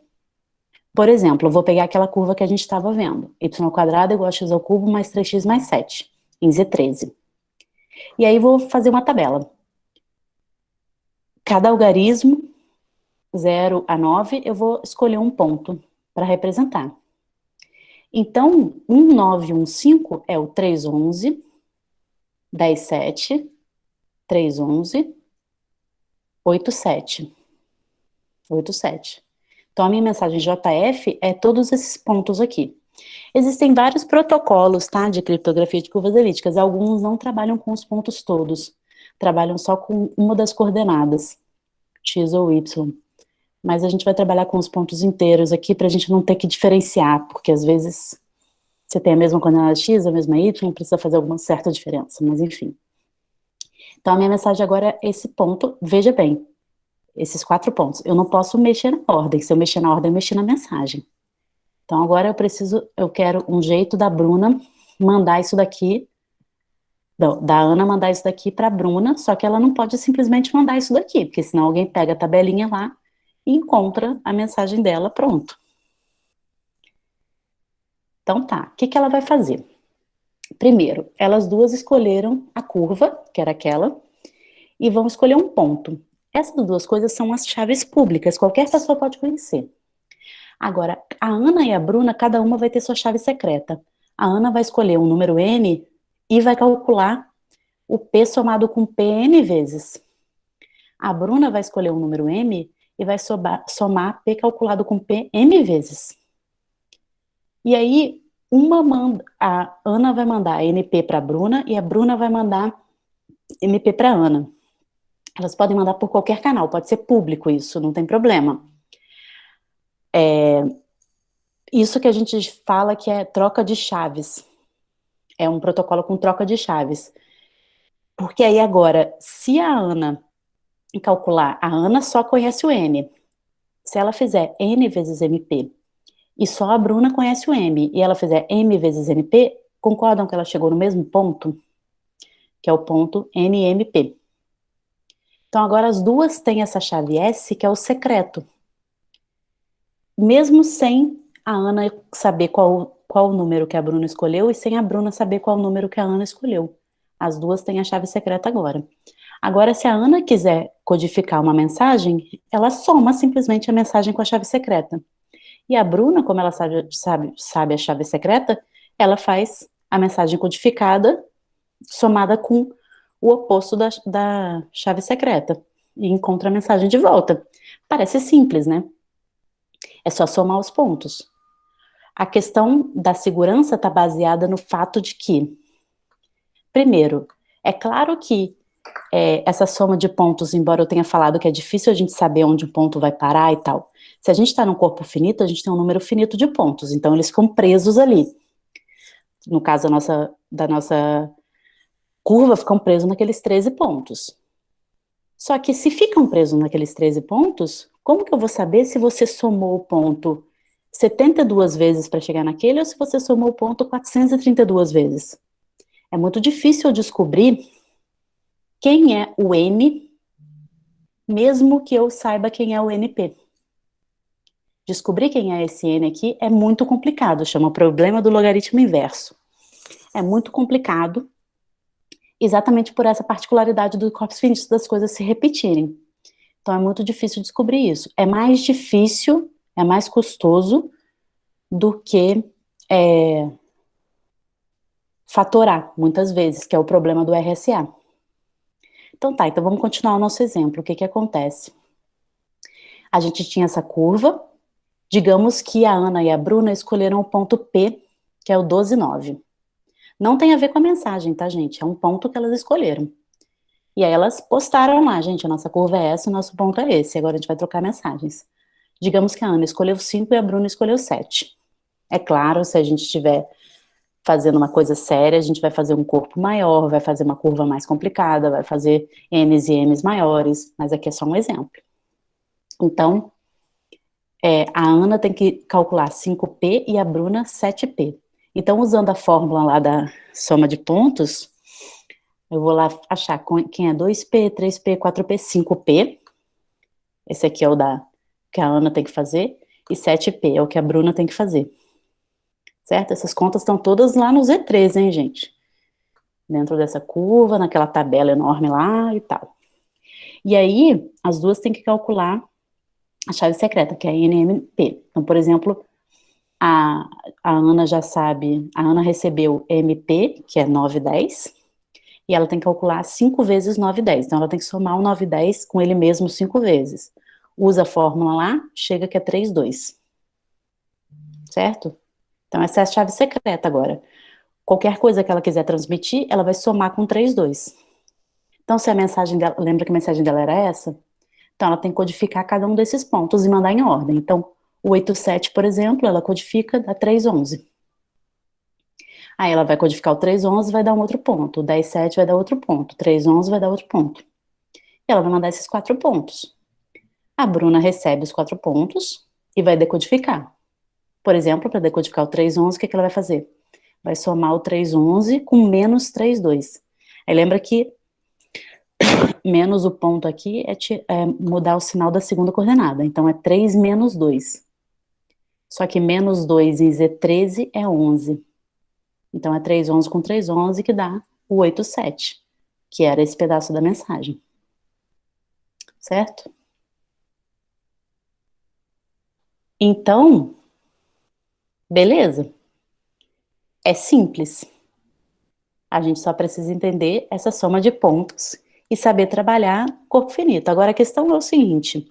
Por exemplo, eu vou pegar aquela curva que a gente estava vendo, y² igual a x ao cubo mais 3x mais 7, em Z13. E aí vou fazer uma tabela. Cada algarismo, 0 a 9, eu vou escolher um ponto para representar. Então, 1915 é o 311, 107, 311, 87. 87. Então, a minha mensagem JF é todos esses pontos aqui. Existem vários protocolos, tá, de criptografia de curvas elípticas. Alguns não trabalham com os pontos todos, trabalham só com uma das coordenadas, x ou y. Mas a gente vai trabalhar com os pontos inteiros aqui para a gente não ter que diferenciar, porque às vezes você tem a mesma coordenada x, a mesma y, precisa fazer alguma certa diferença, mas enfim. Então, a minha mensagem agora é esse ponto, veja bem, esses 4 pontos. Eu não posso mexer na ordem, se eu mexer na ordem, eu mexi na mensagem. Então, agora eu quero um jeito da Bruna mandar isso daqui, não, da Ana mandar isso daqui para a Bruna, só que ela não pode simplesmente mandar isso daqui, porque senão alguém pega a tabelinha lá e encontra a mensagem dela, pronto. Então tá, o que ela vai fazer? Primeiro, elas duas escolheram a curva, que era aquela, e vão escolher um ponto. Essas duas coisas são as chaves públicas, qualquer pessoa pode conhecer. Agora, a Ana e a Bruna, cada uma vai ter sua chave secreta. A Ana vai escolher um número n e vai calcular o p somado com p n vezes. A Bruna vai escolher um número m e vai somar p calculado com p m vezes. E aí, a Ana vai mandar NP para a Bruna e a Bruna vai mandar MP para a Ana. Elas podem mandar por qualquer canal, pode ser público isso, não tem problema. Isso que a gente fala que é troca de chaves. É um protocolo com troca de chaves. Porque aí agora, se a Ana calcular, a Ana só conhece o N. Se ela fizer N vezes MP e só a Bruna conhece o M, e ela fizer M vezes NP, concordam que ela chegou no mesmo ponto? Que é o ponto NMP. Então agora as duas têm essa chave S, que é o secreto. Mesmo sem a Ana saber qual o número que a Bruna escolheu e sem a Bruna saber qual o número que a Ana escolheu. As duas têm a chave secreta agora. Agora, se a Ana quiser codificar uma mensagem, ela soma simplesmente a mensagem com a chave secreta. E a Bruna, como ela sabe a chave secreta, ela faz a mensagem codificada somada com o oposto da chave secreta e encontra a mensagem de volta. Parece simples, né? É só somar os pontos. A questão da segurança está baseada no fato de que, primeiro, é claro que essa soma de pontos, embora eu tenha falado que é difícil a gente saber onde um ponto vai parar e tal, se a gente está num corpo finito, a gente tem um número finito de pontos, então eles ficam presos ali. No caso da nossa curva, ficam presos naqueles 13 pontos. Só que se ficam presos naqueles 13 pontos, como que eu vou saber se você somou o ponto 72 vezes para chegar naquele ou se você somou o ponto 432 vezes? É muito difícil eu descobrir quem é o N, mesmo que eu saiba quem é o NP. Descobrir quem é esse N aqui é muito complicado, chama problema do logaritmo inverso. É muito complicado, exatamente por essa particularidade do corpus finitos das coisas se repetirem. Então é muito difícil descobrir isso. É mais difícil, é mais custoso do que fatorar, muitas vezes, que é o problema do RSA. Então tá, então vamos continuar o nosso exemplo. O que que acontece? A gente tinha essa curva, digamos que a Ana e a Bruna escolheram o ponto P, que é o 12,9. Não tem a ver com a mensagem, tá, gente? É um ponto que elas escolheram. E aí elas postaram lá, gente, a nossa curva é essa, o nosso ponto é esse. Agora a gente vai trocar mensagens. Digamos que a Ana escolheu 5 e a Bruna escolheu 7. É claro, se a gente estiver fazendo uma coisa séria, a gente vai fazer um corpo maior, vai fazer uma curva mais complicada, vai fazer N's e M's maiores, mas aqui é só um exemplo. Então, a Ana tem que calcular 5P e a Bruna 7P. Então, usando a fórmula lá da soma de pontos, eu vou lá achar quem é 2P, 3P, 4P, 5P. Esse aqui é o que a Ana tem que fazer, e 7P é o que a Bruna tem que fazer. Certo? Essas contas estão todas lá no Z3, hein, gente? Dentro dessa curva, naquela tabela enorme lá e tal. E aí, as duas têm que calcular a chave secreta, que é a NMP. Então, por exemplo, a Ana já sabe, a Ana recebeu MP, que é 9 e 10, e ela tem que calcular 5 vezes 9 e 10. Então, ela tem que somar o 9 e 10 com ele mesmo 5 vezes. Usa a fórmula lá, chega que é 3, 2. Certo? Então, essa é a chave secreta agora. Qualquer coisa que ela quiser transmitir, ela vai somar com 3, 2. Então, se a mensagem dela, lembra que a mensagem dela era essa? Então, ela tem que codificar cada um desses pontos e mandar em ordem. Então, o 87, por exemplo, ela codifica, dá 311. Aí ela vai codificar o 311, vai dar um outro ponto. O 107 vai dar outro ponto. O 311 vai dar outro ponto. E ela vai mandar esses 4 pontos. A Bruna recebe os 4 pontos e vai decodificar. Por exemplo, para decodificar o 311, o que ela vai fazer? Vai somar o 311 com menos 32. Aí lembra que menos o ponto aqui é mudar o sinal da segunda coordenada. Então, é 3 menos 2. Só que menos 2 em Z13 é 11. Então, é 311 com 311 que dá o 87, que era esse pedaço da mensagem. Certo? Então, beleza. É simples. A gente só precisa entender essa soma de pontos e saber trabalhar corpo finito. Agora, a questão é o seguinte.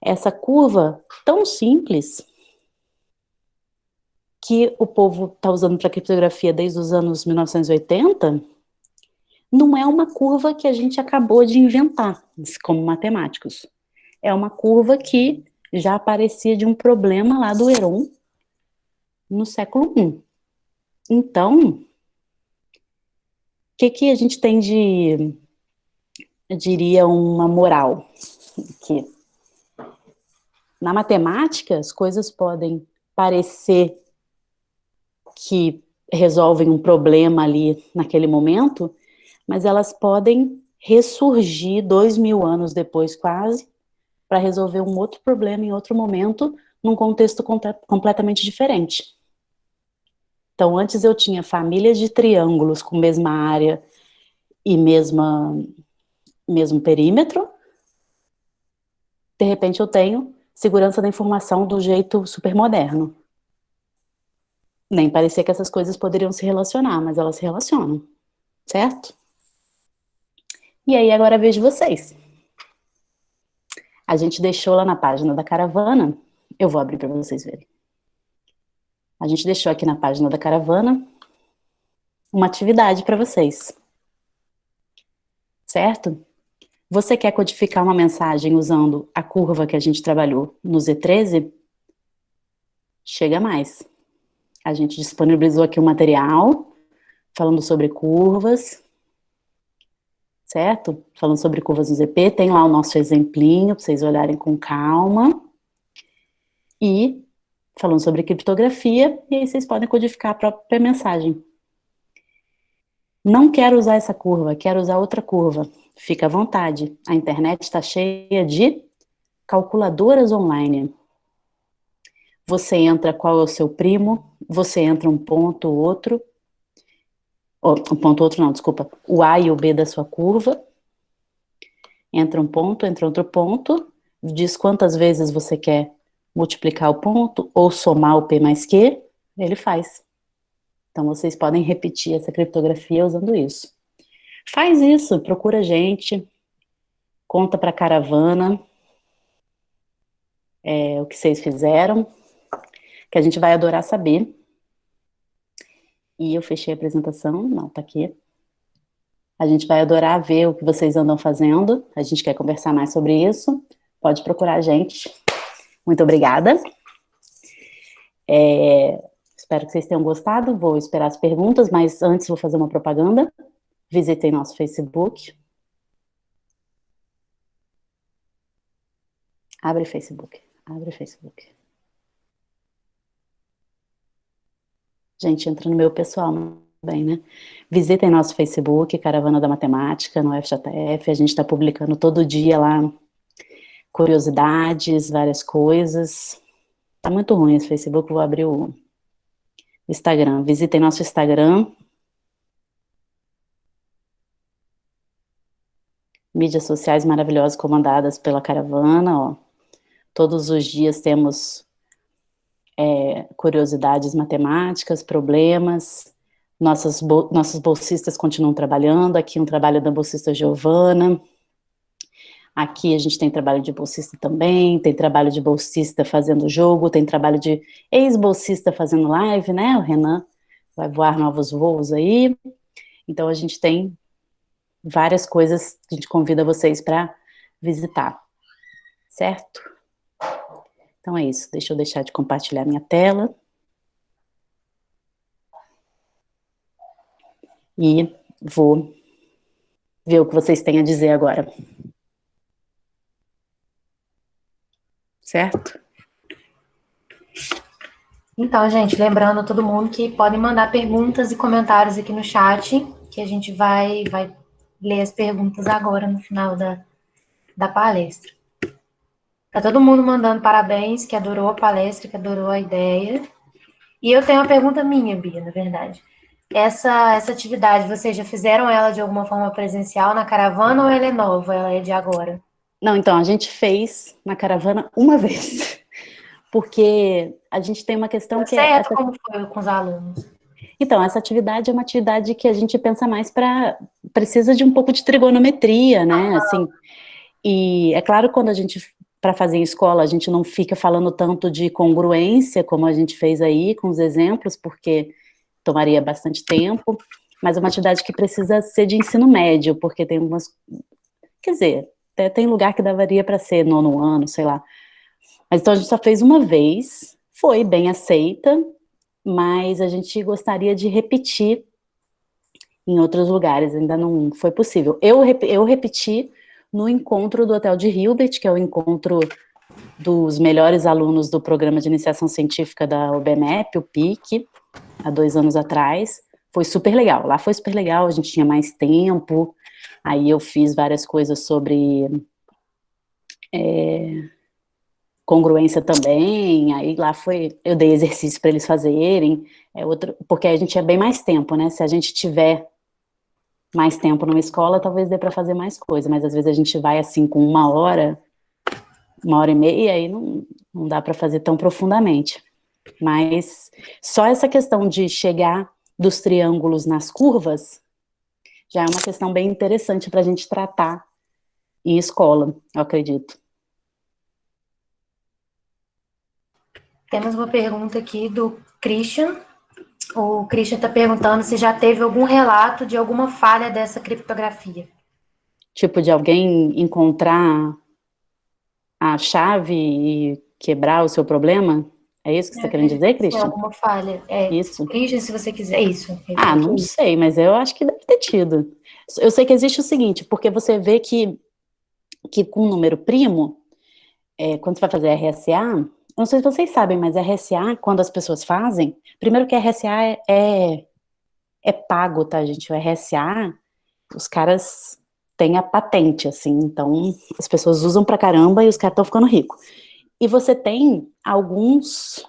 Essa curva tão simples que o povo está usando para criptografia desde os anos 1980, não é uma curva que a gente acabou de inventar, como matemáticos. É uma curva que já aparecia de um problema lá do Heron no século I. Então, o que a gente tem de, eu diria, uma moral aqui? Na matemática, as coisas podem parecer que resolvem um problema ali naquele momento, mas elas podem ressurgir 2000 anos depois quase, para resolver um outro problema em outro momento, num contexto completamente diferente. Então, antes eu tinha famílias de triângulos com mesma área e mesmo perímetro. De repente eu tenho segurança da informação do jeito super moderno. Nem parecia que essas coisas poderiam se relacionar, mas elas se relacionam, certo? E aí agora vejo vocês. A gente deixou lá na página da caravana Eu vou abrir para vocês verem. A gente deixou aqui na página da caravana uma atividade para vocês, certo? Você quer codificar uma mensagem usando a curva que a gente trabalhou no Z13? Chega mais. A gente disponibilizou aqui um material falando sobre curvas, certo? Falando sobre curvas no ZP, tem lá o nosso exemplinho para vocês olharem com calma. E falando sobre criptografia, e aí vocês podem codificar a própria mensagem. Não quero usar essa curva, quero usar outra curva. Fica à vontade. A internet está cheia de calculadoras online. Você entra qual é o seu primo, você entra um ponto, outro. Um ponto, outro não, desculpa. O A e o B da sua curva. Entra um ponto, entra outro ponto. Diz quantas vezes você quer multiplicar o ponto ou somar o P mais Q. Ele faz. Então, vocês podem repetir essa criptografia usando isso. Faz isso, procura a gente, conta para a caravana o que vocês fizeram, que a gente vai adorar saber. E eu fechei a apresentação, não, tá aqui. A gente vai adorar ver o que vocês andam fazendo, a gente quer conversar mais sobre isso, pode procurar a gente. Muito obrigada. Espero que vocês tenham gostado, vou esperar as perguntas, mas antes vou fazer uma propaganda. Visitem nosso Facebook. Abre Facebook, abre Facebook. Gente, entra no meu pessoal também, né? Visitem nosso Facebook, Caravana da Matemática, no FJF. A gente está publicando todo dia lá curiosidades, várias coisas. Tá muito ruim esse Facebook, vou abrir o Instagram. Visitem nosso Instagram. Mídias sociais maravilhosas comandadas pela caravana, ó. Todos os dias temos curiosidades matemáticas, problemas. Nossos bolsistas continuam trabalhando. Aqui um trabalho da bolsista Giovana. Aqui a gente tem trabalho de bolsista também, tem trabalho de bolsista fazendo jogo, tem trabalho de ex-bolsista fazendo live, né? O Renan vai voar novos voos aí. Então a gente tem várias coisas que a gente convida vocês para visitar, certo? Então é isso, deixa eu deixar de compartilhar minha tela. E vou ver o que vocês têm a dizer agora. Certo? Então, gente, lembrando a todo mundo que podem mandar perguntas e comentários aqui no chat, que a gente vai ler as perguntas agora no final da palestra. Tá todo mundo mandando parabéns, que adorou a palestra, que adorou a ideia. E eu tenho uma pergunta minha, Bia, na verdade. Essa atividade, vocês já fizeram ela de alguma forma presencial na caravana ou ela é nova, ela é de agora? Não, então, a gente fez na caravana uma vez, porque a gente tem uma questão que é... Como foi com os alunos? Então, essa atividade é uma atividade que a gente pensa mais precisa de um pouco de trigonometria, né, assim, e é claro, quando a gente, para fazer em escola, a gente não fica falando tanto de congruência, como a gente fez aí, com os exemplos, porque tomaria bastante tempo, mas é uma atividade que precisa ser de ensino médio, porque tem umas, quer dizer, até tem lugar que daria para ser nono ano, sei lá, mas então a gente só fez uma vez, foi bem aceita, mas a gente gostaria de repetir em outros lugares, ainda não foi possível. Eu repeti no encontro do Hotel de Hilbert, que é o encontro dos melhores alunos do Programa de Iniciação Científica da UBMEP, o PIC, há 2 anos atrás. Foi super legal, lá foi super legal, a gente tinha mais tempo, aí eu fiz várias coisas sobre congruência também, aí lá eu dei exercício para eles fazerem, porque a gente tinha bem mais tempo, né, se a gente tiver mais tempo numa escola, talvez dê para fazer mais coisa, mas às vezes a gente vai assim com 1 hora e meia, e aí não dá para fazer tão profundamente. Mas só essa questão de chegar dos triângulos nas curvas já é uma questão bem interessante para a gente tratar em escola, eu acredito. Temos uma pergunta aqui do Christian. O Christian está perguntando se já teve algum relato de alguma falha dessa criptografia. Tipo, de alguém encontrar a chave e quebrar o seu problema? É isso que você está querendo dizer, Se tem Christian? alguma falha. Isso. Christian, se você quiser. Isso. Ele Ah, falou que é não isso. sei, mas eu acho que deve ter tido. Eu sei que existe o seguinte, porque você vê que com um número primo, quando você vai fazer RSA, eu não sei se vocês sabem, mas RSA, quando as pessoas fazem, primeiro que RSA é pago, tá, gente? O RSA, os caras têm a patente, assim, então as pessoas usam pra caramba e os caras estão ficando ricos. E você tem alguns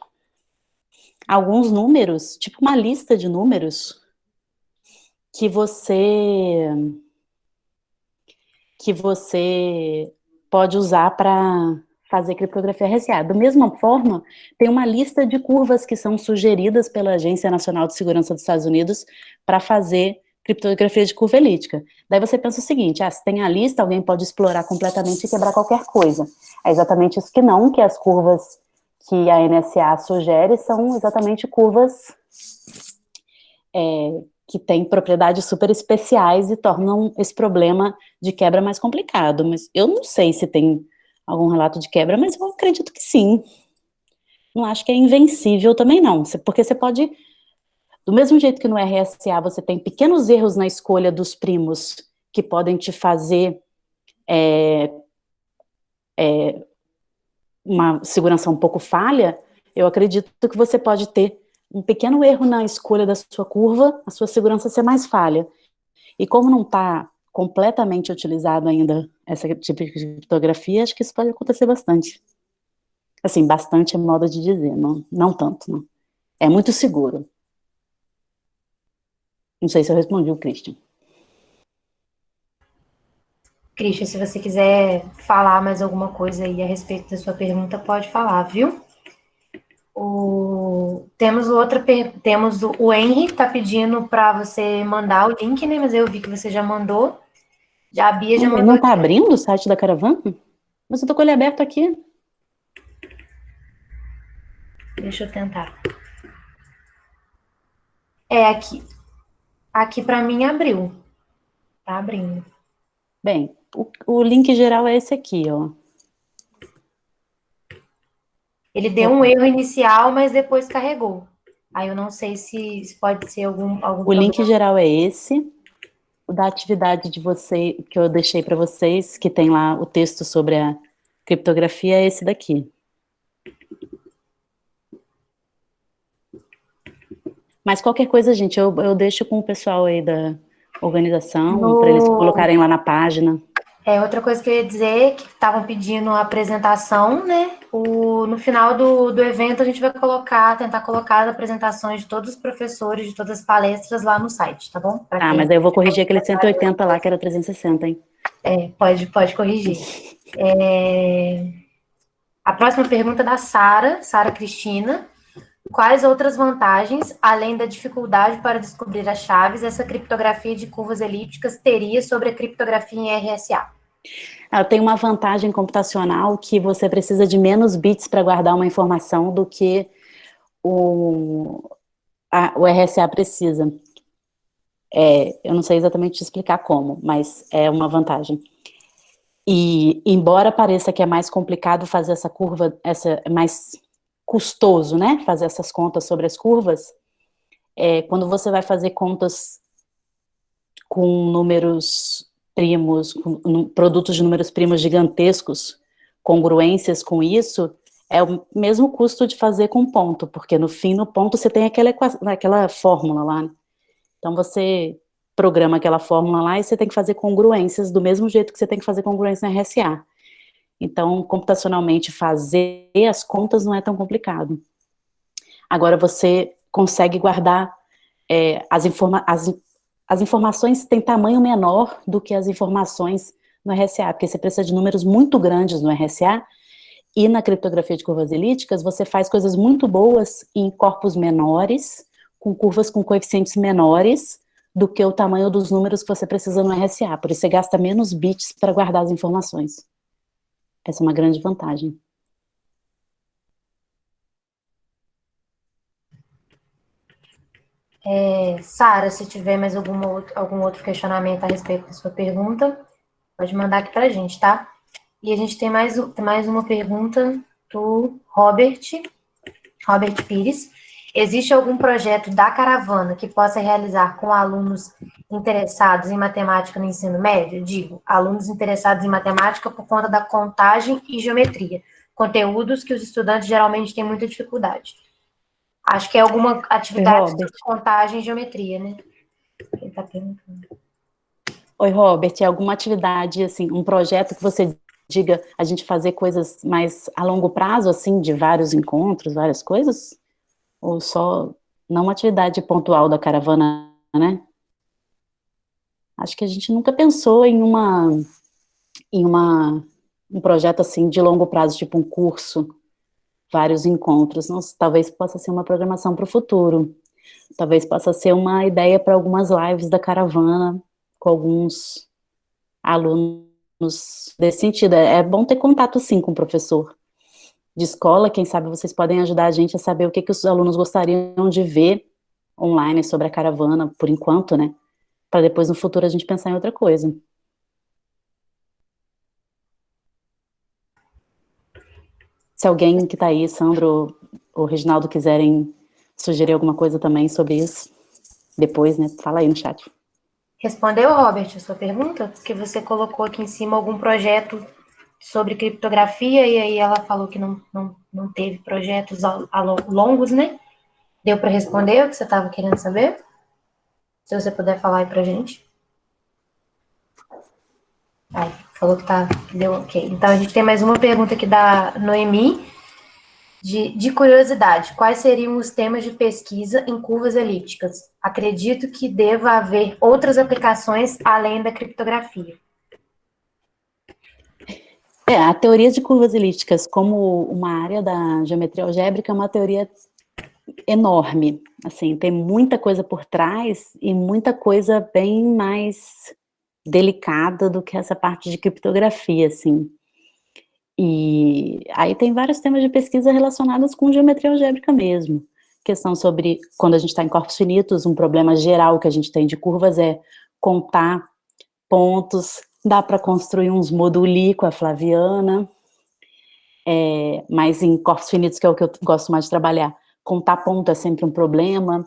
números, tipo uma lista de números que você pode usar para fazer criptografia RSA. Da mesma forma, tem uma lista de curvas que são sugeridas pela Agência Nacional de Segurança dos Estados Unidos para fazer criptografia de curva elíptica. Daí você pensa o seguinte, se tem a lista, alguém pode explorar completamente e quebrar qualquer coisa. É exatamente isso que não, que as curvas que a NSA sugere são exatamente curvas que têm propriedades super especiais e tornam esse problema de quebra mais complicado. Mas eu não sei se tem algum relato de quebra, mas eu acredito que sim. Não acho que é invencível também não, porque você pode, do mesmo jeito que no RSA você tem pequenos erros na escolha dos primos que podem te fazer uma segurança um pouco falha, eu acredito que você pode ter um pequeno erro na escolha da sua curva, a sua segurança ser mais falha. E como não está completamente utilizado ainda essa tipo de criptografia, acho que isso pode acontecer bastante. Assim, bastante é modo de dizer, não tanto, não. É muito seguro. Não sei se eu respondi o Christian. Christian, se você quiser falar mais alguma coisa aí a respeito da sua pergunta, pode falar, viu? O Henry está pedindo para você mandar o link, né? Mas eu vi que você já mandou. Já a Bia já mandou Não está aqui. abrindo o site da Caravana? Mas eu tô com ele aberto aqui. Deixa eu tentar. É aqui. Aqui para mim abriu. Tá abrindo. Bem, o link geral é esse aqui, ó. Ele deu um erro inicial, mas depois carregou. Aí eu não sei se pode ser algum O link problema. geral é esse. O da atividade de você, que eu deixei para vocês, que tem lá o texto sobre a criptografia, é esse daqui. Mas qualquer coisa, gente, eu deixo com o pessoal aí da organização, para eles colocarem lá na página. Outra coisa que eu ia dizer, que estavam pedindo a apresentação, né? No final do evento, a gente vai tentar colocar as apresentações de todos os professores, de todas as palestras lá no site, tá bom? Para Ah, quem mas aí eu vou corrigir aquele 180 lá, que era 360, hein? pode corrigir. A próxima pergunta é da Sara Cristina. Quais outras vantagens, além da dificuldade para descobrir as chaves, essa criptografia de curvas elípticas teria sobre a criptografia em RSA? Ela tem uma vantagem computacional que você precisa de menos bits para guardar uma informação do que o RSA precisa. Eu não sei exatamente te explicar como, mas é uma vantagem. E, embora pareça que é mais complicado fazer essa curva, é mais custoso, né, fazer essas contas sobre as curvas, quando você vai fazer contas com números primos, com produtos de números primos gigantescos, congruências com isso, é o mesmo custo de fazer com ponto, porque no fim, no ponto, você tem aquela fórmula lá, né? Então, você programa aquela fórmula lá e você tem que fazer congruências do mesmo jeito que você tem que fazer congruência no RSA. Então, computacionalmente, fazer as contas não é tão complicado. Agora, você consegue guardar as informações têm tamanho menor do que as informações no RSA, porque você precisa de números muito grandes no RSA, e na criptografia de curvas elípticas, você faz coisas muito boas em corpos menores, com curvas com coeficientes menores, do que o tamanho dos números que você precisa no RSA, por isso você gasta menos bits para guardar as informações. Essa é uma grande vantagem. Sara, se tiver mais algum outro questionamento a respeito da sua pergunta, pode mandar aqui para a gente, tá? E a gente tem mais uma pergunta do Robert Pires. Existe algum projeto da caravana que possa realizar com alunos interessados em matemática no ensino médio? Digo, alunos interessados em matemática por conta da contagem e geometria, conteúdos que os estudantes geralmente têm muita dificuldade. Acho que é alguma Oi, atividade Robert. de contagem e geometria, né? Ele tá perguntando. Oi, Robert, é alguma atividade, assim, um projeto que você diga a gente fazer coisas mais a longo prazo, assim, de vários encontros, várias coisas? Ou só, não uma atividade pontual da caravana, né? Acho que a gente nunca pensou em um projeto, assim, de longo prazo, tipo um curso, vários encontros. Não, talvez possa ser uma programação para o futuro. Talvez possa ser uma ideia para algumas lives da caravana, com alguns alunos desse sentido. É bom ter contato, sim, com o professor de escola. Quem sabe vocês podem ajudar a gente a saber o que, que os alunos gostariam de ver online sobre a caravana, por enquanto, né? Para depois, no futuro, a gente pensar em outra coisa. Se alguém que está aí, Sandro ou Reginaldo, quiserem sugerir alguma coisa também sobre isso, depois, né? Fala aí no chat. Respondeu, Robert, a sua pergunta? Porque você colocou aqui em cima algum projeto sobre criptografia e aí ela falou que não teve projetos longos, né? Deu para responder o que você estava querendo saber? Se você puder falar aí para gente. Aí, falou que deu ok. Então a gente tem mais uma pergunta aqui da Noemi. De curiosidade, quais seriam os temas de pesquisa em curvas elípticas? Acredito que deva haver outras aplicações além da criptografia. A teoria de curvas elípticas como uma área da geometria algébrica é uma teoria enorme, assim, tem muita coisa por trás e muita coisa bem mais delicada do que essa parte de criptografia, assim. E aí tem vários temas de pesquisa relacionados com geometria algébrica mesmo. Questão sobre, quando a gente está em corpos finitos, um problema geral que a gente tem de curvas é contar pontos, dá para construir uns moduli com a Flaviana, mas em corpos finitos, que é o que eu gosto mais de trabalhar, contar ponto é sempre um problema.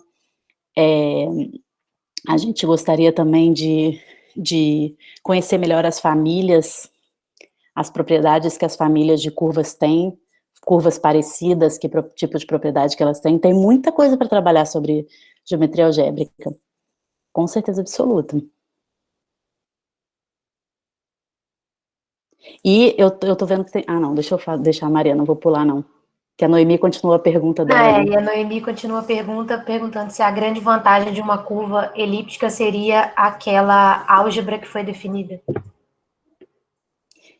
A gente gostaria também de conhecer melhor as famílias, as propriedades que as famílias de curvas têm, curvas parecidas, que tipo de propriedade que elas têm. Tem muita coisa para trabalhar sobre geometria algébrica, com certeza absoluta. E eu tô vendo que tem... Ah, não, deixa eu deixar a Mariana, não vou pular, não. Que a Noemi continua a pergunta dela ali. E a Noemi continua perguntando se a grande vantagem de uma curva elíptica seria aquela álgebra que foi definida.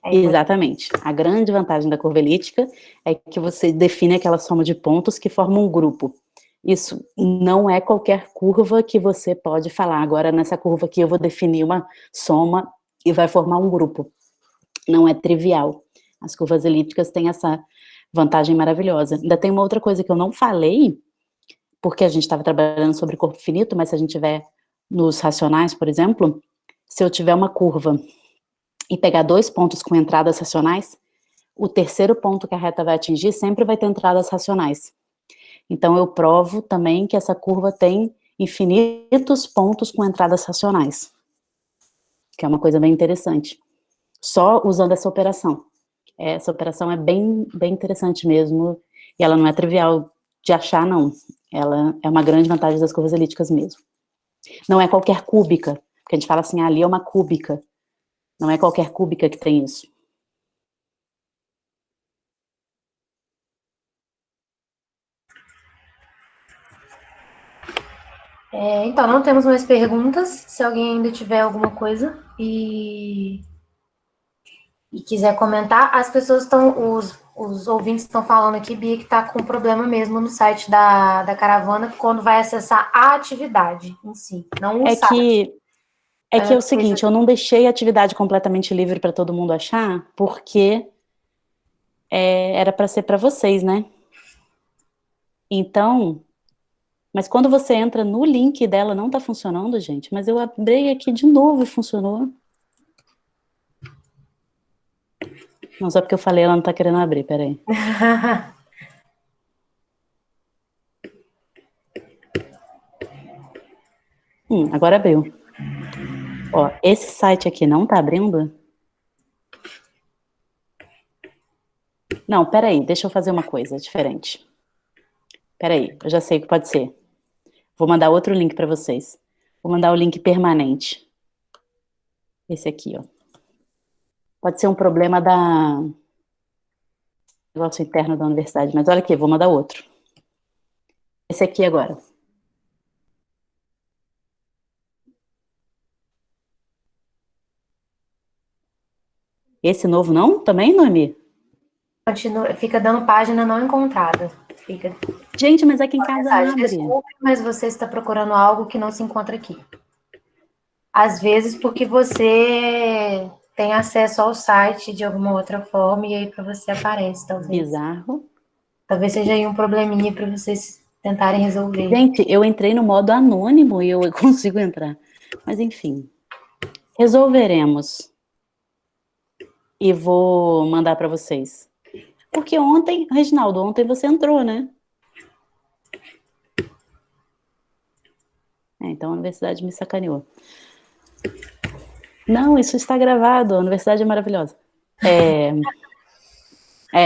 Exatamente. A grande vantagem da curva elíptica é que você define aquela soma de pontos que formam um grupo. Isso não é qualquer curva que você pode falar. Agora, nessa curva aqui, eu vou definir uma soma e vai formar um grupo. Não é trivial. As curvas elípticas têm essa vantagem maravilhosa. Ainda tem uma outra coisa que eu não falei, porque a gente estava trabalhando sobre corpo finito, mas se a gente tiver nos racionais, por exemplo, se eu tiver uma curva e pegar dois pontos com entradas racionais, o terceiro ponto que a reta vai atingir sempre vai ter entradas racionais. Então, eu provo também que essa curva tem infinitos pontos com entradas racionais, que é uma coisa bem interessante. Só usando essa operação. Essa operação é bem interessante mesmo, e ela não é trivial de achar, não. Ela é uma grande vantagem das curvas elípticas mesmo. Não é qualquer cúbica, porque a gente fala assim, ali é uma cúbica. Não é qualquer cúbica que tem isso. Então, não temos mais perguntas. Se alguém ainda tiver alguma coisa e quiser comentar, as pessoas estão, os ouvintes estão falando aqui, Bia, que está com problema mesmo no site da caravana quando vai acessar a atividade em si, não o É site. que é o seguinte, eu não deixei a atividade completamente livre para todo mundo achar, porque era para ser para vocês, né? Então, Mas quando você entra no link dela, não tá funcionando, gente. Mas eu abri aqui de novo e funcionou. Não, só porque eu falei, ela não tá querendo abrir, peraí. Agora abriu. Ó, esse site aqui não tá abrindo? Não, peraí, deixa eu fazer uma coisa diferente. Peraí, eu já sei o que pode ser. Vou mandar outro link para vocês. Vou mandar o link permanente. Esse aqui, ó. Pode ser um problema da negócio interno da universidade, mas olha aqui, vou mandar outro. Esse aqui agora. Esse novo não? Também, Noemi? Continua, fica dando página não encontrada. Fica. Gente, mas aqui em casa Mensagem, abre. desculpe, mas você está procurando algo que não se encontra aqui. Às vezes porque você tem acesso ao site de alguma outra forma e aí para você aparece, talvez. Bizarro. Talvez seja aí um probleminha para vocês tentarem resolver. Gente, eu entrei no modo anônimo e eu consigo entrar. Mas enfim. Resolveremos. E vou mandar para vocês. Porque ontem, Reginaldo, ontem você entrou, né? Então a universidade me sacaneou. Não, isso está gravado, a universidade é maravilhosa.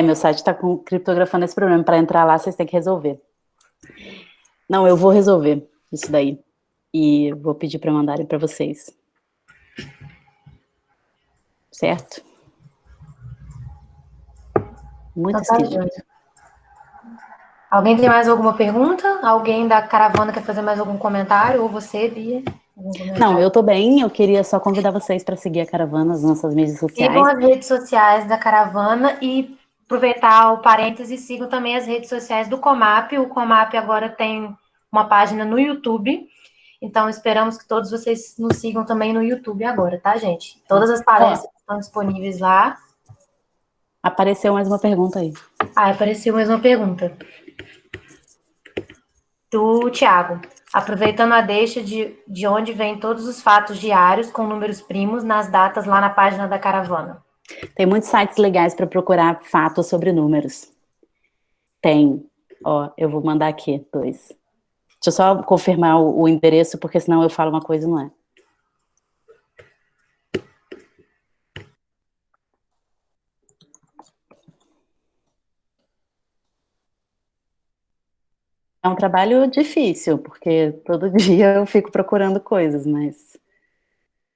Meu site está criptografando esse problema. Para entrar lá, vocês têm que resolver. Não, eu vou resolver isso daí. E vou pedir para mandarem para vocês. Certo? Muito Então, tá, esquisito. Alguém tem mais alguma pergunta? Alguém da caravana quer fazer mais algum comentário? Ou você, Bia? Não, eu tô bem. Eu queria só convidar vocês para seguir a caravana nas nossas mídias Sigam sociais. as redes sociais da caravana e aproveitar o parêntese, sigam também as redes sociais do Comap. O Comap agora tem uma página no YouTube. Então, esperamos que todos vocês nos sigam também no YouTube agora, tá, gente? Todas as palestras estão disponíveis lá. Apareceu mais uma pergunta aí. Apareceu mais uma pergunta. Do Thiago. Aproveitando a deixa de onde vêm todos os fatos diários com números primos nas datas lá na página da caravana. Tem muitos sites legais para procurar fatos sobre números. Tem. Ó, eu vou mandar aqui 2. Deixa eu só confirmar o endereço, porque senão eu falo uma coisa e não é. É um trabalho difícil, porque todo dia eu fico procurando coisas, mas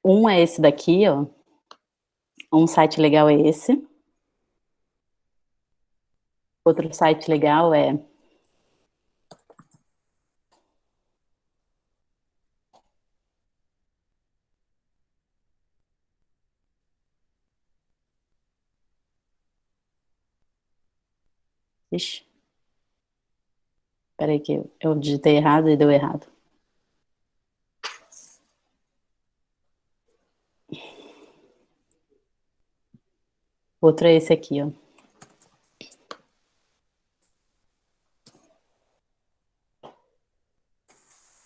um é esse daqui, ó. Um site legal é esse. Outro site legal é Ixi. Peraí que eu digitei errado e deu errado. Outro é esse aqui, ó.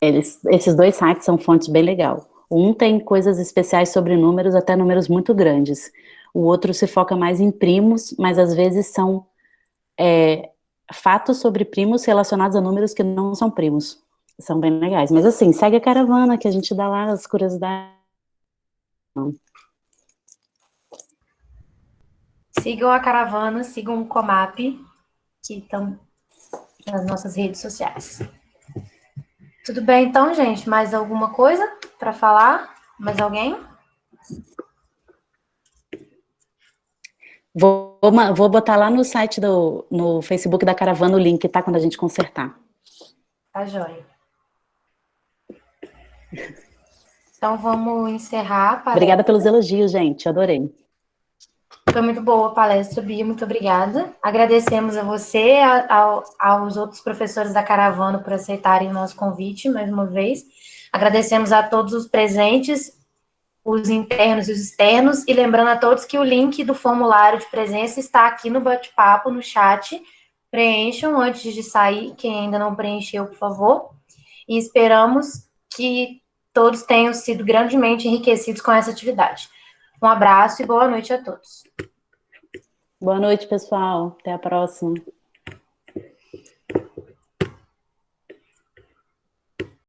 Esses 2 sites são fontes bem legal. Um tem coisas especiais sobre números, até números muito grandes. O outro se foca mais em primos, mas às vezes são fatos sobre primos relacionados a números que não são primos. São bem legais. Mas assim, segue a caravana que a gente dá lá as curiosidades. Sigam a caravana, sigam o Comap, que estão nas nossas redes sociais. Tudo bem, então, gente? Mais alguma coisa para falar? Mais alguém? Vou botar lá no site no Facebook da caravana o link, tá? Quando a gente consertar. Tá joia. Então vamos encerrar. Obrigada pelos elogios, gente. Adorei. Foi muito boa a palestra, Bia. Muito obrigada. Agradecemos a você, aos outros professores da caravana por aceitarem o nosso convite mais uma vez. Agradecemos a todos os presentes, os internos e os externos, e lembrando a todos que o link do formulário de presença está aqui no bate-papo, no chat. Preencham antes de sair, quem ainda não preencheu, por favor. e esperamos que todos tenham sido grandemente enriquecidos com essa atividade. Um abraço e boa noite a todos. Boa noite, pessoal. Até a próxima.